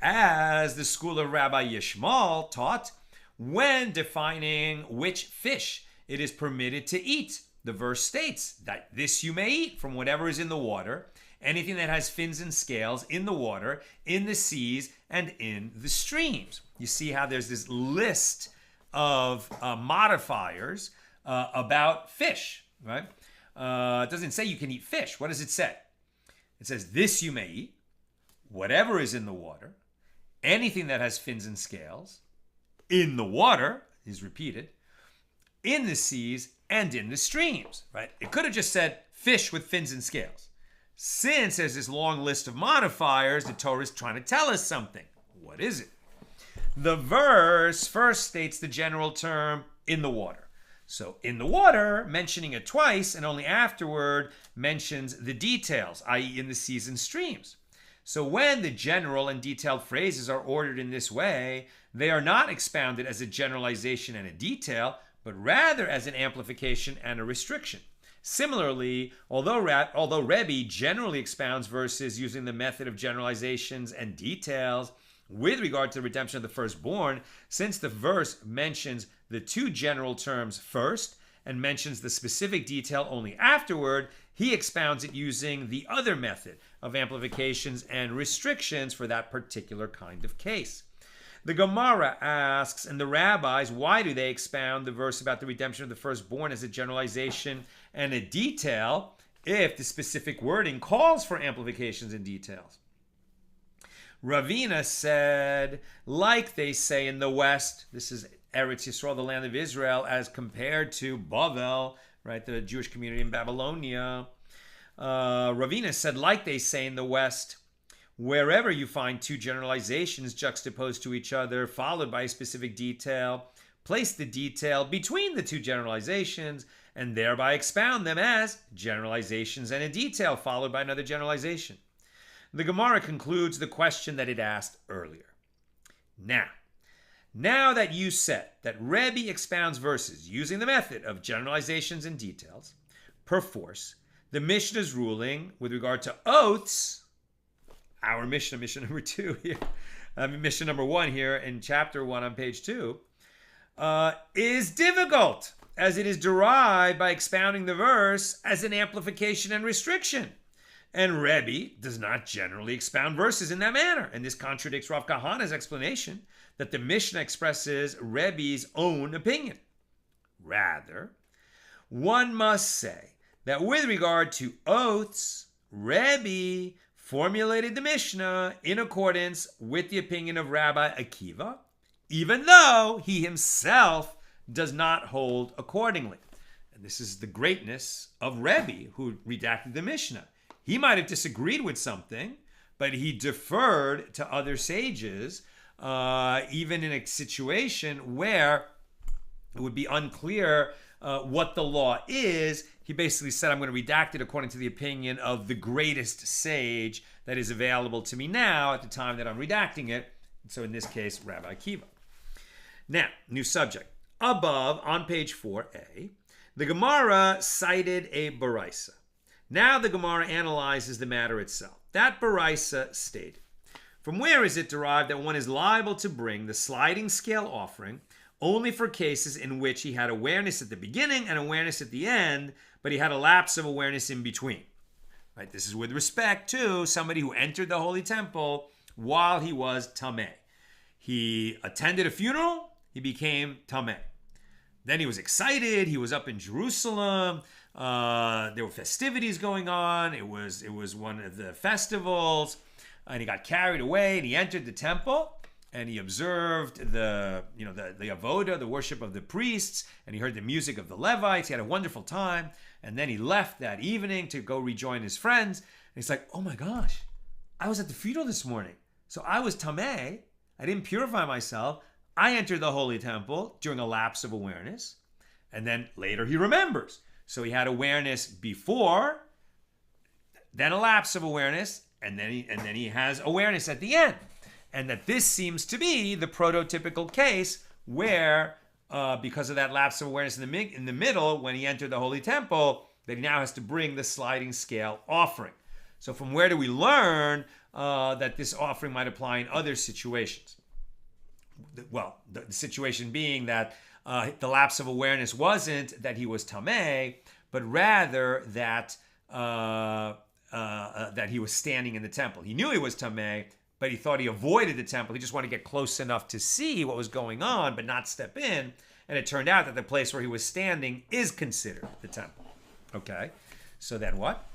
As the school of Rabbi Yishmael taught, when defining which fish it is permitted to eat, the verse states that this you may eat from whatever is in the water, anything that has fins and scales in the water, in the seas, and in the streams. You see how there's this list of modifiers about fish, right? It doesn't say you can eat fish. What does it say? It says this you may eat, whatever is in the water, anything that has fins and scales, in the water, is repeated, in the seas, and in the streams, right? It could have just said fish with fins and scales. Since there's this long list of modifiers, the Torah is trying to tell us something. What is it? The verse first states the general term, in the water. So in the water, mentioning it twice, and only afterward mentions the details, i.e. in the seas and streams. So when the general and detailed phrases are ordered in this way, they are not expounded as a generalization and a detail, but rather as an amplification and a restriction. Similarly, although Rebbe generally expounds verses using the method of generalizations and details with regard to the redemption of the firstborn, since the verse mentions the two general terms first and mentions the specific detail only afterward, he expounds it using the other method of amplifications and restrictions for that particular kind of case. The Gemara asks, and the rabbis, why do they expound the verse about the redemption of the firstborn as a generalization and a detail if the specific wording calls for amplifications and details? Ravina said, like they say in the West, this is Eretz Yisrael, the land of Israel, as compared to Bavel, right, the Jewish community in Babylonia. Ravina said, like they say in the West, wherever you find two generalizations juxtaposed to each other, followed by a specific detail, place the detail between the two generalizations and thereby expound them as generalizations and a detail followed by another generalization. The Gemara concludes the question that it asked earlier. Now that you said that Rebbe expounds verses using the method of generalizations and details, perforce, the Mishna's ruling with regard to oaths, our Mishnah number 2 here, Mishnah number 1 here in chapter 1 on page 2, is difficult, as it is derived by expounding the verse as an amplification and restriction. And Rebbe does not generally expound verses in that manner. And this contradicts Rav Kahana's explanation that the Mishnah expresses Rebbe's own opinion. Rather, one must say that with regard to oaths, Rebbe formulated the Mishnah in accordance with the opinion of Rabbi Akiva, even though he himself does not hold accordingly. And this is the greatness of Rebbe, who redacted the Mishnah. He might have disagreed with something, but he deferred to other sages, even in a situation where it would be unclear what the law is, he basically said, I'm going to redact it according to the opinion of the greatest sage that is available to me now at the time that I'm redacting it. So in this case, Rabbi Akiva. Now, new subject. Above, on page 4a, the Gemara cited a baraisa. Now the Gemara analyzes the matter itself. That baraisa stated, from where is it derived that one is liable to bring the sliding scale offering only for cases in which he had awareness at the beginning and awareness at the end, but he had a lapse of awareness in between? Right? This is with respect to somebody who entered the Holy Temple while he was tameh. He attended a funeral, he became tameh. Then he was excited. He was up in Jerusalem. There were festivities going on. It was one of the festivals, and he got carried away. And he entered the temple, and he observed the avoda, the worship of the priests, and he heard the music of the Levites. He had a wonderful time, and then he left that evening to go rejoin his friends. And he's like, "Oh my gosh, I was at the funeral this morning, so I was tameh. I didn't purify myself. I entered the Holy Temple during a lapse of awareness," and then later he remembers. So he had awareness before, then a lapse of awareness, and then he has awareness at the end. And that this seems to be the prototypical case where, because of that lapse of awareness in the middle, when he entered the Holy Temple, that he now has to bring the sliding scale offering. So from where do we learn that this offering might apply in other situations? Well, the situation being that the lapse of awareness wasn't that he was tameh, but rather that that he was standing in the temple. He knew he was tameh, but he thought he avoided the temple. He just wanted to get close enough to see what was going on, but not step in. And it turned out that the place where he was standing is considered the temple. Okay, so then what?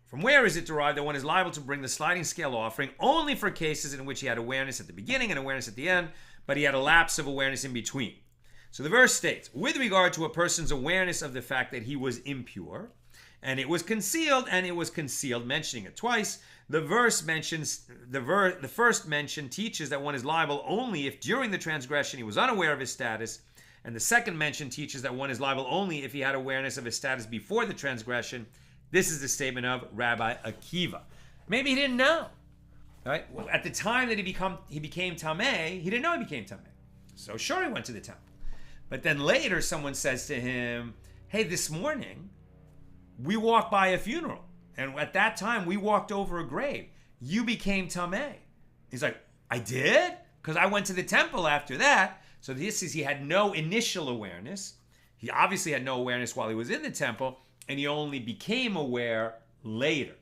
From where is it derived that one is liable to bring the sliding scale offering only for cases in which he had awareness at the beginning and awareness at the end, but he had a lapse of awareness in between? So the verse states, with regard to a person's awareness of the fact that he was impure, and it was concealed, mentioning it twice, the first mention teaches that one is liable only if during the transgression he was unaware of his status, and the second mention teaches that one is liable only if he had awareness of his status before the transgression. This is the statement of Rabbi Akiva. Maybe he didn't know. Right? Well, at the time that he became tameh, he didn't know he became tameh. So sure, he went to the temple. But then later someone says to him, hey, this morning we walked by a funeral. And at that time we walked over a grave. You became tameh. He's like, I did? Because I went to the temple after that. So this is, he had no initial awareness. He obviously had no awareness while he was in the temple, and he only became aware later.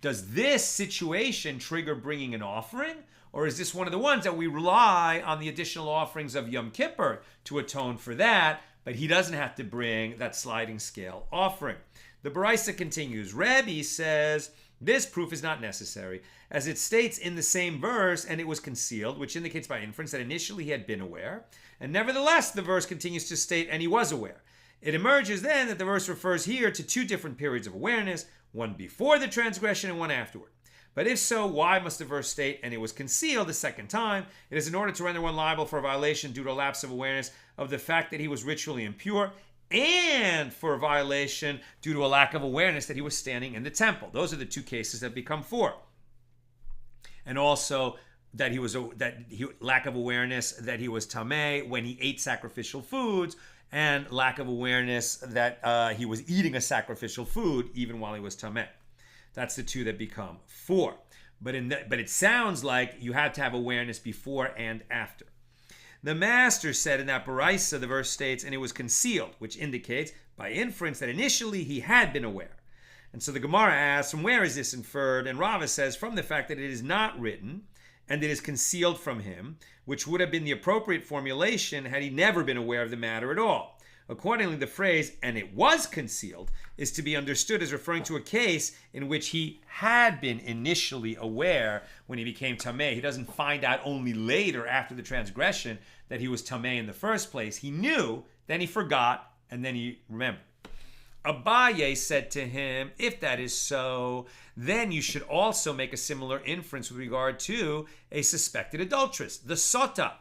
Does this situation trigger bringing an offering? Or is this one of the ones that we rely on the additional offerings of Yom Kippur to atone for that, but he doesn't have to bring that sliding scale offering? The Baraisa continues. Rebbe says, this proof is not necessary, as it states in the same verse, and it was concealed, which indicates by inference that initially he had been aware, and nevertheless the verse continues to state, and he was aware. It emerges then that the verse refers here to two different periods of awareness, one before the transgression and one afterward. But if so, why must the verse state, and it was concealed a second time? It is in order to render one liable for a violation due to a lapse of awareness of the fact that he was ritually impure, and for a violation due to a lack of awareness that he was standing in the temple. Those are the two cases that become four. And also that lack of awareness that he was tameh when he ate sacrificial foods, and lack of awareness that he was eating a sacrificial food even while he was tameh. That's the two that become four. But it sounds like you have to have awareness before and after. The master said in that Baraisa, the verse states, and it was concealed, which indicates by inference that initially he had been aware. And so the Gemara asks, from where is this inferred? And Rava says, from the fact that it is not written and it is concealed from him, which would have been the appropriate formulation had he never been aware of the matter at all. Accordingly, the phrase, and it was concealed, is to be understood as referring to a case in which he had been initially aware when he became tameh. He doesn't find out only later after the transgression that he was tameh in the first place. He knew, then he forgot, and then he remembered. Abaye said to him, if that is so, then you should also make a similar inference with regard to a suspected adulteress, the sota.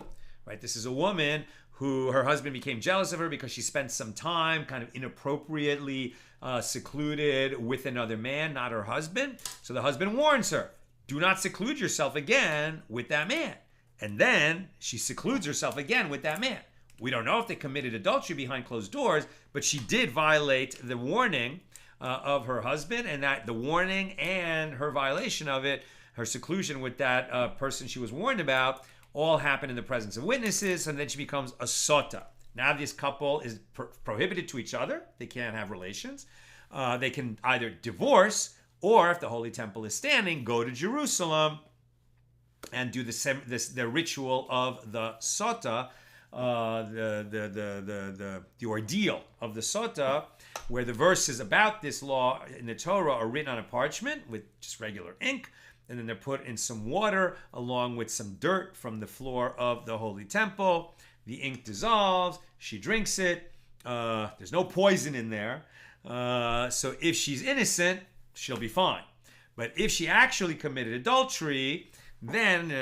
right? This is a woman who her husband became jealous of her because she spent some time kind of inappropriately secluded with another man, not her husband. So the husband warns her, do not seclude yourself again with that man. And then she secludes herself again with that man. We don't know if they committed adultery behind closed doors, but she did violate the warning of her husband, and that the warning and her violation of it, her seclusion with that person she was warned about, all happen in the presence of witnesses, and then she becomes a sota. Now this couple is prohibited to each other. They can't have relations. They can either divorce, or if the Holy Temple is standing, go to Jerusalem and do the ritual of the sota, the ordeal of the sota, where the verses about this law in the Torah are written on a parchment with just regular ink, and then they're put in some water along with some dirt from the floor of the Holy Temple. The ink dissolves, she drinks it, there's no poison in there, so if she's innocent, she'll be fine. But if she actually committed adultery, then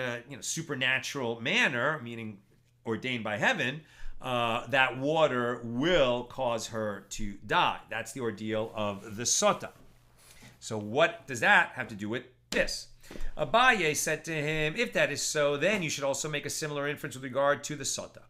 supernatural manner, meaning ordained by heaven, that water will cause her to die. That's the ordeal of the sota. So what does that have to do with this? Abaye said to him, if that is so, then you should also make a similar inference with regard to the sota.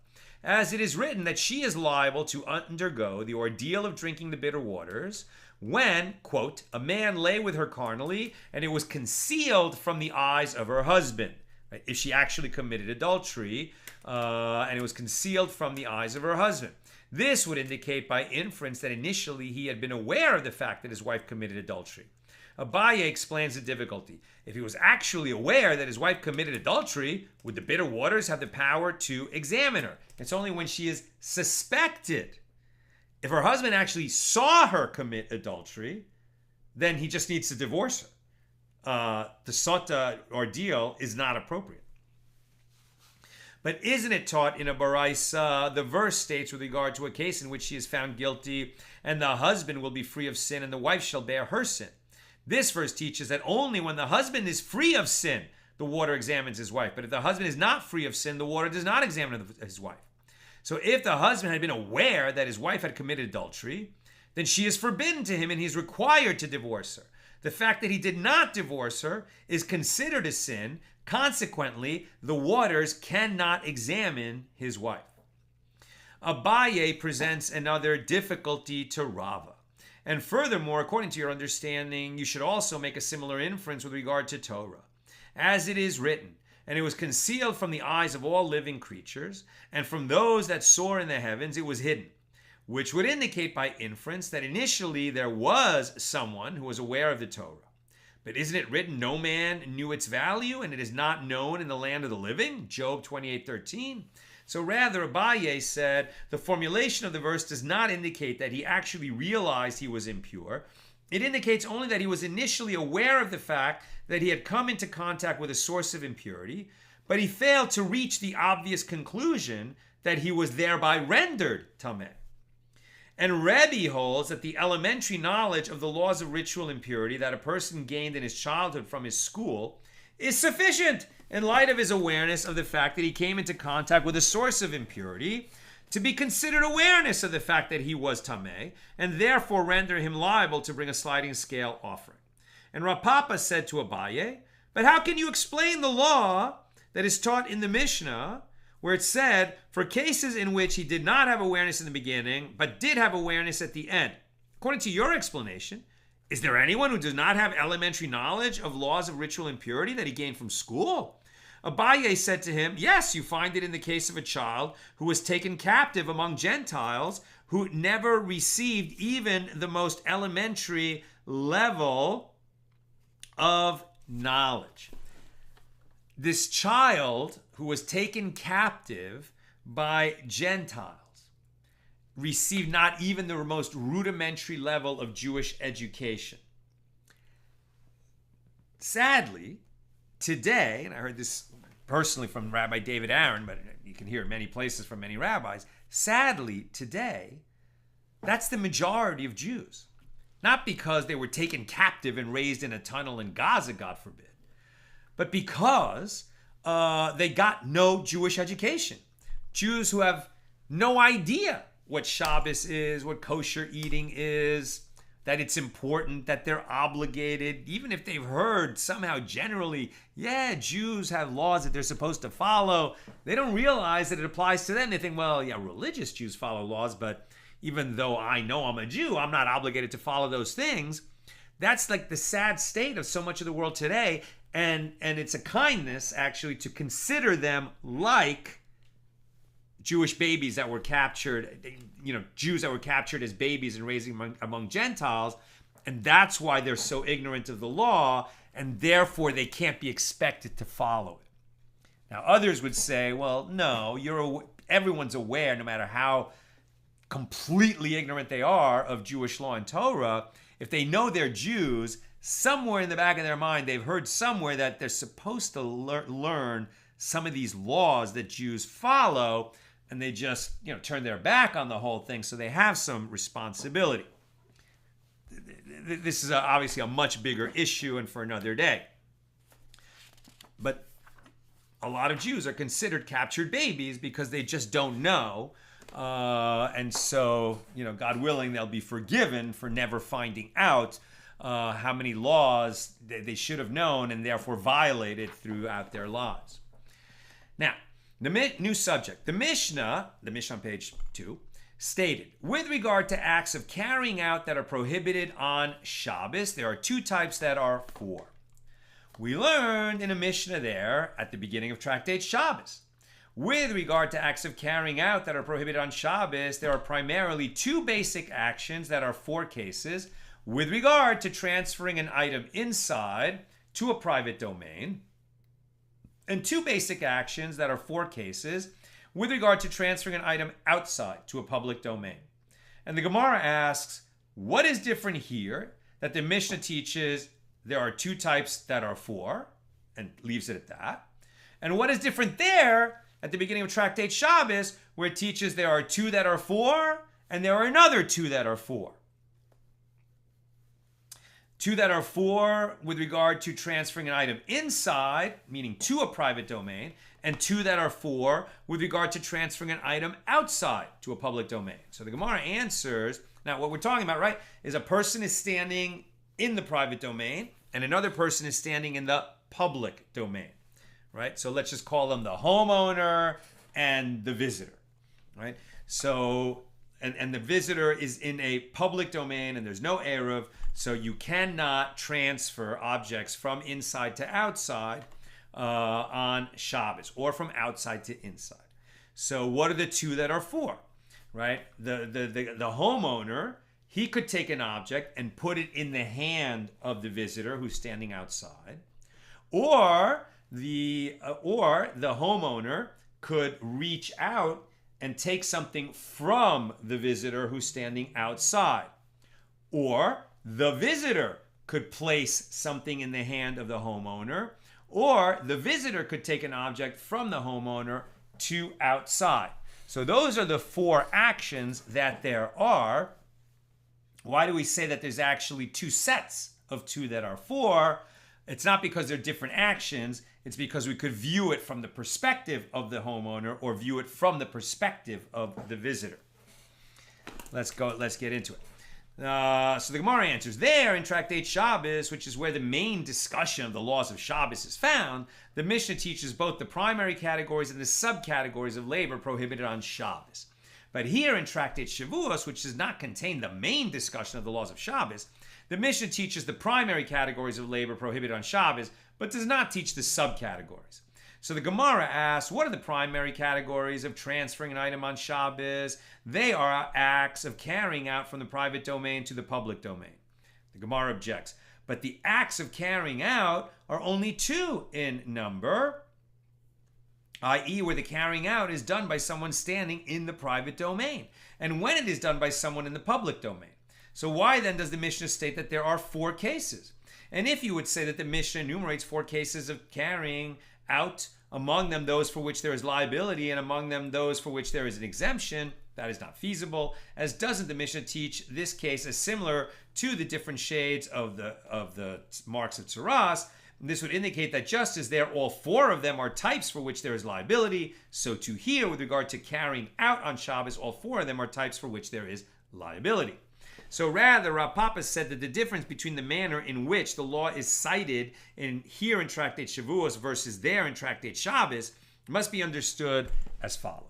As it is written that she is liable to undergo the ordeal of drinking the bitter waters when, quote, a man lay with her carnally and it was concealed from the eyes of her husband. Right? If she actually committed adultery and it was concealed from the eyes of her husband. This would indicate by inference that initially he had been aware of the fact that his wife committed adultery. Abaye explains the difficulty. If he was actually aware that his wife committed adultery, would the bitter waters have the power to examine her? It's only when she is suspected. If her husband actually saw her commit adultery, then he just needs to divorce her. The sota ordeal is not appropriate. But isn't it taught in a baraisa, the verse states with regard to a case in which she is found guilty, and the husband will be free of sin, and the wife shall bear her sin. This verse teaches that only when the husband is free of sin, the water examines his wife. But if the husband is not free of sin, the water does not examine his wife. So if the husband had been aware that his wife had committed adultery, then she is forbidden to him and he's required to divorce her. The fact that he did not divorce her is considered a sin. Consequently, the waters cannot examine his wife. Abaye presents another difficulty to Rava. And furthermore, according to your understanding, you should also make a similar inference with regard to Torah. As it is written, and it was concealed from the eyes of all living creatures, and from those that soar in the heavens it was hidden, which would indicate by inference that initially there was someone who was aware of the Torah. But isn't it written, no man knew its value, and it is not known in the land of the living? Job 28:13. So rather, Abaye said, the formulation of the verse does not indicate that he actually realized he was impure. It indicates only that he was initially aware of the fact that he had come into contact with a source of impurity, but he failed to reach the obvious conclusion that he was thereby rendered tameh. And Rebbe holds that the elementary knowledge of the laws of ritual impurity that a person gained in his childhood from his school is sufficient in light of his awareness of the fact that he came into contact with a source of impurity to be considered awareness of the fact that he was tameh, and therefore render him liable to bring a sliding scale offering. And Rav Papa said to Abaye, but how can you explain the law that is taught in the Mishna, where it said, for cases in which he did not have awareness in the beginning, but did have awareness at the end? According to your explanation, is there anyone who does not have elementary knowledge of laws of ritual impurity that he gained from school? Abaye said to him, yes, you find it in the case of a child who was taken captive among Gentiles who never received even the most elementary level of knowledge. This child who was taken captive by Gentiles received not even the most rudimentary level of Jewish education. Sadly, today, and I heard this personally from Rabbi David Aaron, but you can hear it many places from many rabbis, sadly, today, that's the majority of Jews. Not because they were taken captive and raised in a tunnel in Gaza, God forbid, but because they got no Jewish education. Jews who have no idea what Shabbos is, what kosher eating is, that it's important, that they're obligated, even if they've heard somehow generally, yeah, Jews have laws that they're supposed to follow. They don't realize that it applies to them. They think, well, yeah, religious Jews follow laws, but even though I know I'm a Jew, I'm not obligated to follow those things. That's like the sad state of so much of the world today. And it's a kindness, actually, to consider them like Jewish babies that were captured, Jews that were captured as babies and raised among Gentiles. And that's why they're so ignorant of the law, and therefore they can't be expected to follow it. Now, others would say, well, no, everyone's aware, no matter how completely ignorant they are of Jewish law and Torah, if they know they're Jews, somewhere in the back of their mind, they've heard somewhere that they're supposed to learn some of these laws that Jews follow, and they just, turn their back on the whole thing, so they have some responsibility. This is obviously a much bigger issue and for another day. But a lot of Jews are considered captured babies because they just don't know. And so, God willing, they'll be forgiven for never finding out how many laws they should have known and therefore violated throughout their lives. Now, the new subject. The Mishna on page 2, stated, with regard to acts of carrying out that are prohibited on Shabbos, there are two types that are for. We learned in a Mishna there at the beginning of Tractate Shabbos. With regard to acts of carrying out that are prohibited on Shabbos, there are primarily two basic actions that are for cases with regard to transferring an item inside to a private domain, and two basic actions that are for cases with regard to transferring an item outside to a public domain. And the Gemara asks, what is different here that the Mishnah teaches there are two types that are for, and leaves it at that? And what is different there at the beginning of Tractate Shabbos, where it teaches there are two that are for, and there are another two that are for? Two that are for with regard to transferring an item inside, meaning to a private domain, and two that are for with regard to transferring an item outside to a public domain. So the Gemara answers, now what we're talking about, right, is a person is standing in the private domain and another person is standing in the public domain, right? So let's just call them the homeowner and the visitor, right? So, and the visitor is in a public domain and there's no eruv, so you cannot transfer objects from inside to outside on Shabbos, or from outside to inside. So what are the two that are for, right? The homeowner, he could take an object and put it in the hand of the visitor who's standing outside, or the homeowner could reach out and take something from the visitor who's standing outside, or the visitor could place something in the hand of the homeowner, or the visitor could take an object from the homeowner to outside. So those are the four actions that there are. Why do we say that there's actually two sets of two that are for? It's not because they're different actions. It's because we could view it from the perspective of the homeowner or view it from the perspective of the visitor. Let's get into it. So the Gemara answers, there in Tractate Shabbos, which is where the main discussion of the laws of Shabbos is found, the Mishnah teaches both the primary categories and the subcategories of labor prohibited on Shabbos. But here in Tractate Shevuos, which does not contain the main discussion of the laws of Shabbos, the Mishnah teaches the primary categories of labor prohibited on Shabbos, but does not teach the subcategories. So the Gemara asks, what are the primary categories of transferring an item on Shabbos? They are acts of carrying out from the private domain to the public domain. The Gemara objects, but the acts of carrying out are only two in number, i.e. where the carrying out is done by someone standing in the private domain, and when it is done by someone in the public domain. So why then does the Mishnah state that there are four cases? And if you would say that the Mishnah enumerates four cases of carrying out, among them those for which there is liability, and among them those for which there is an exemption, that is not feasible, as doesn't the Mishnah teach this case as similar to the different shades of the marks of tzaraas, And this would indicate that just as there, all four of them are types for which there is liability, so too here, with regard to carrying out on Shabbos, all four of them are types for which there is liability. So rather, Rav Papa said that the difference between the manner in which the law is cited here in Tractate Shevuos versus there in Tractate Shabbos must be understood as follows.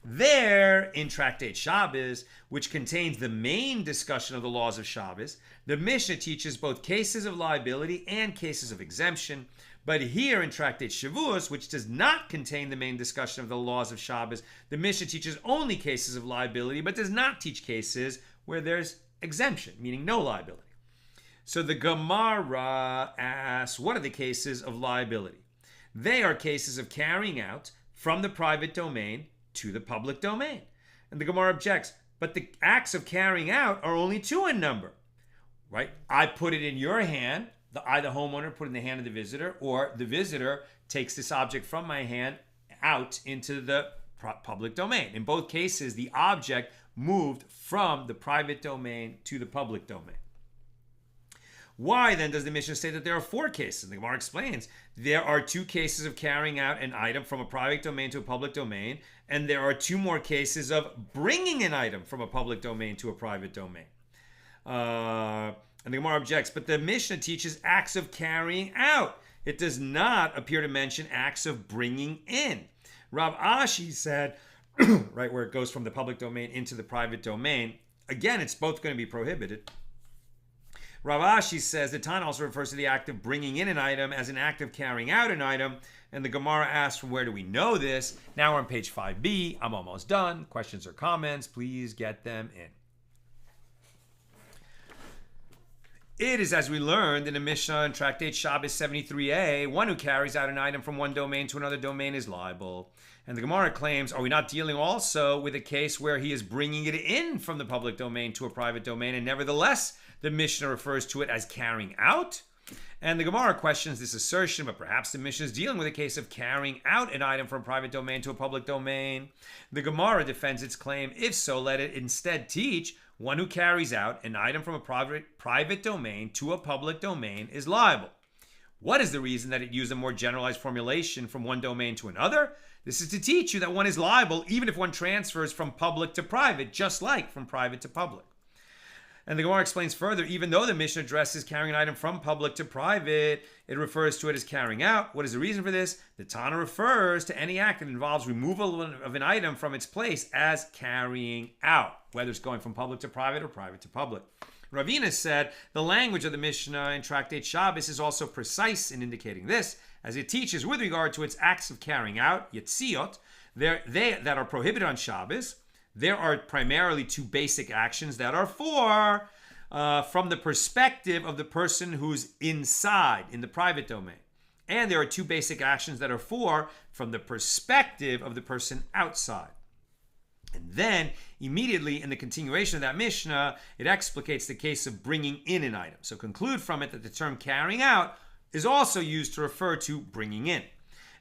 There, in Tractate Shabbos, which contains the main discussion of the laws of Shabbos, the Mishnah teaches both cases of liability and cases of exemption. But here in Tractate Shevuos, which does not contain the main discussion of the laws of Shabbos, the Mishnah teaches only cases of liability, but does not teach cases where there's exemption, meaning no liability. So the Gemara asks, what are the cases of liability? They are cases of carrying out from the private domain to the public domain. And the Gemara objects, but the acts of carrying out are only two in number, right? I put it in your hand, the homeowner, put it in the hand of the visitor, or the visitor takes this object from my hand out into the public domain. In both cases, the object moved from the private domain to the public domain. Why then does the Mishnah say that there are four cases? The Gemara explains there are two cases of carrying out an item from a private domain to a public domain, and there are two more cases of bringing an item from a public domain to a private domain. And the Gemara objects, but the Mishnah teaches acts of carrying out. It does not appear to mention acts of bringing in. Rav Ashi said, right where it goes from the public domain into the private domain, again, it's both going to be prohibited. Rav Ashi says the Tana also refers to the act of bringing in an item as an act of carrying out an item, and the Gemara asks, from where do we know this? Now we're on page 5b. I'm almost done. Questions or comments, please get them in. It is, as we learned in the Mishna in Tractate Shabbos 73a, one who carries out an item from one domain to another domain is liable. And the Gemara claims, are we not dealing also with a case where he is bringing it in from the public domain to a private domain, and nevertheless the Mishnah refers to it as carrying out? And the Gemara questions this assertion, but perhaps the Mishnah is dealing with a case of carrying out an item from a private domain to a public domain. The Gemara defends its claim. If so, let it instead teach one who carries out an item from a private domain to a public domain is liable. What is the reason that it used a more generalized formulation from one domain to another? This is to teach you that one is liable even if one transfers from public to private, just like from private to public. And the Gemara explains further, even though the Mishnah addresses carrying an item from public to private, it refers to it as carrying out. What is the reason for this? The Tana refers to any act that involves removal of an item from its place as carrying out, whether it's going from public to private or private to public. Ravina said the language of the Mishnah in Tractate Shabbos is also precise in indicating this, as it teaches with regard to its acts of carrying out, yetziot, that are prohibited on Shabbos. There are primarily two basic actions that are from the perspective of the person who's inside, in the private domain. And there are two basic actions that are from the perspective of the person outside. And then, immediately in the continuation of that Mishnah, it explicates the case of bringing in an item. So conclude from it that the term carrying out is also used to refer to bringing in.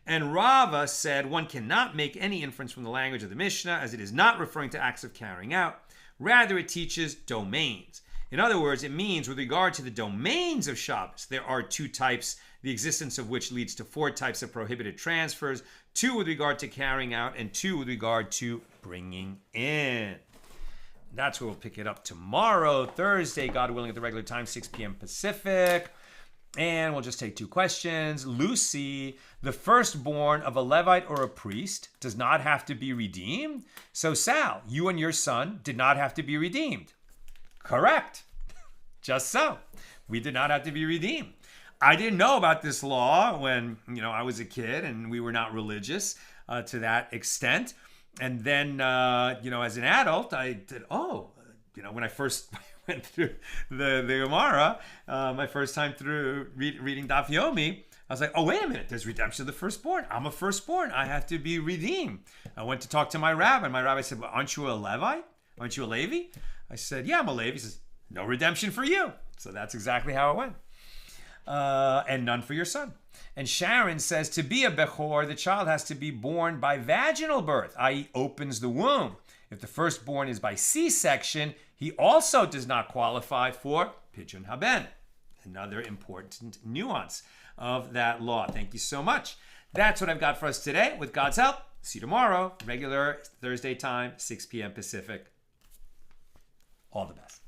And Rava said one cannot make any inference from the language of the Mishnah, as it is not referring to acts of carrying out. Rather, it teaches domains. In other words, it means with regard to the domains of Shabbos, there are two types, the existence of which leads to four types of prohibited transfers, two with regard to carrying out and two with regard to bringing in. That's where we'll pick it up tomorrow, Thursday, God willing, at the regular time, 6 p.m. Pacific. And we'll just take two questions. Lucy, the firstborn of a Levite or a priest does not have to be redeemed. So Sal, you and your son did not have to be redeemed. Correct. Just so. We did not have to be redeemed. I didn't know about this law when, I was a kid and we were not religious to that extent. And then, as an adult, I did, when I first went through the Gemara, my first time through reading Daf Yomi, I was like, oh, wait a minute, there's redemption of the firstborn. I'm a firstborn. I have to be redeemed. I went to talk to my rabbi, and my rabbi said, well, aren't you a Levite? Aren't you a Levi? I said, yeah, I'm a Levi. He says, no redemption for you. So that's exactly how it went. And none for your son. And Sharon says, to be a Bechor, the child has to be born by vaginal birth, i.e. opens the womb. If the firstborn is by C-section, he also does not qualify for Pidyon Haben. Another important nuance. of that law. Thank you so much. That's what I've got for us today. With God's help, see you tomorrow. Regular Thursday time, 6 p.m. Pacific. All the best.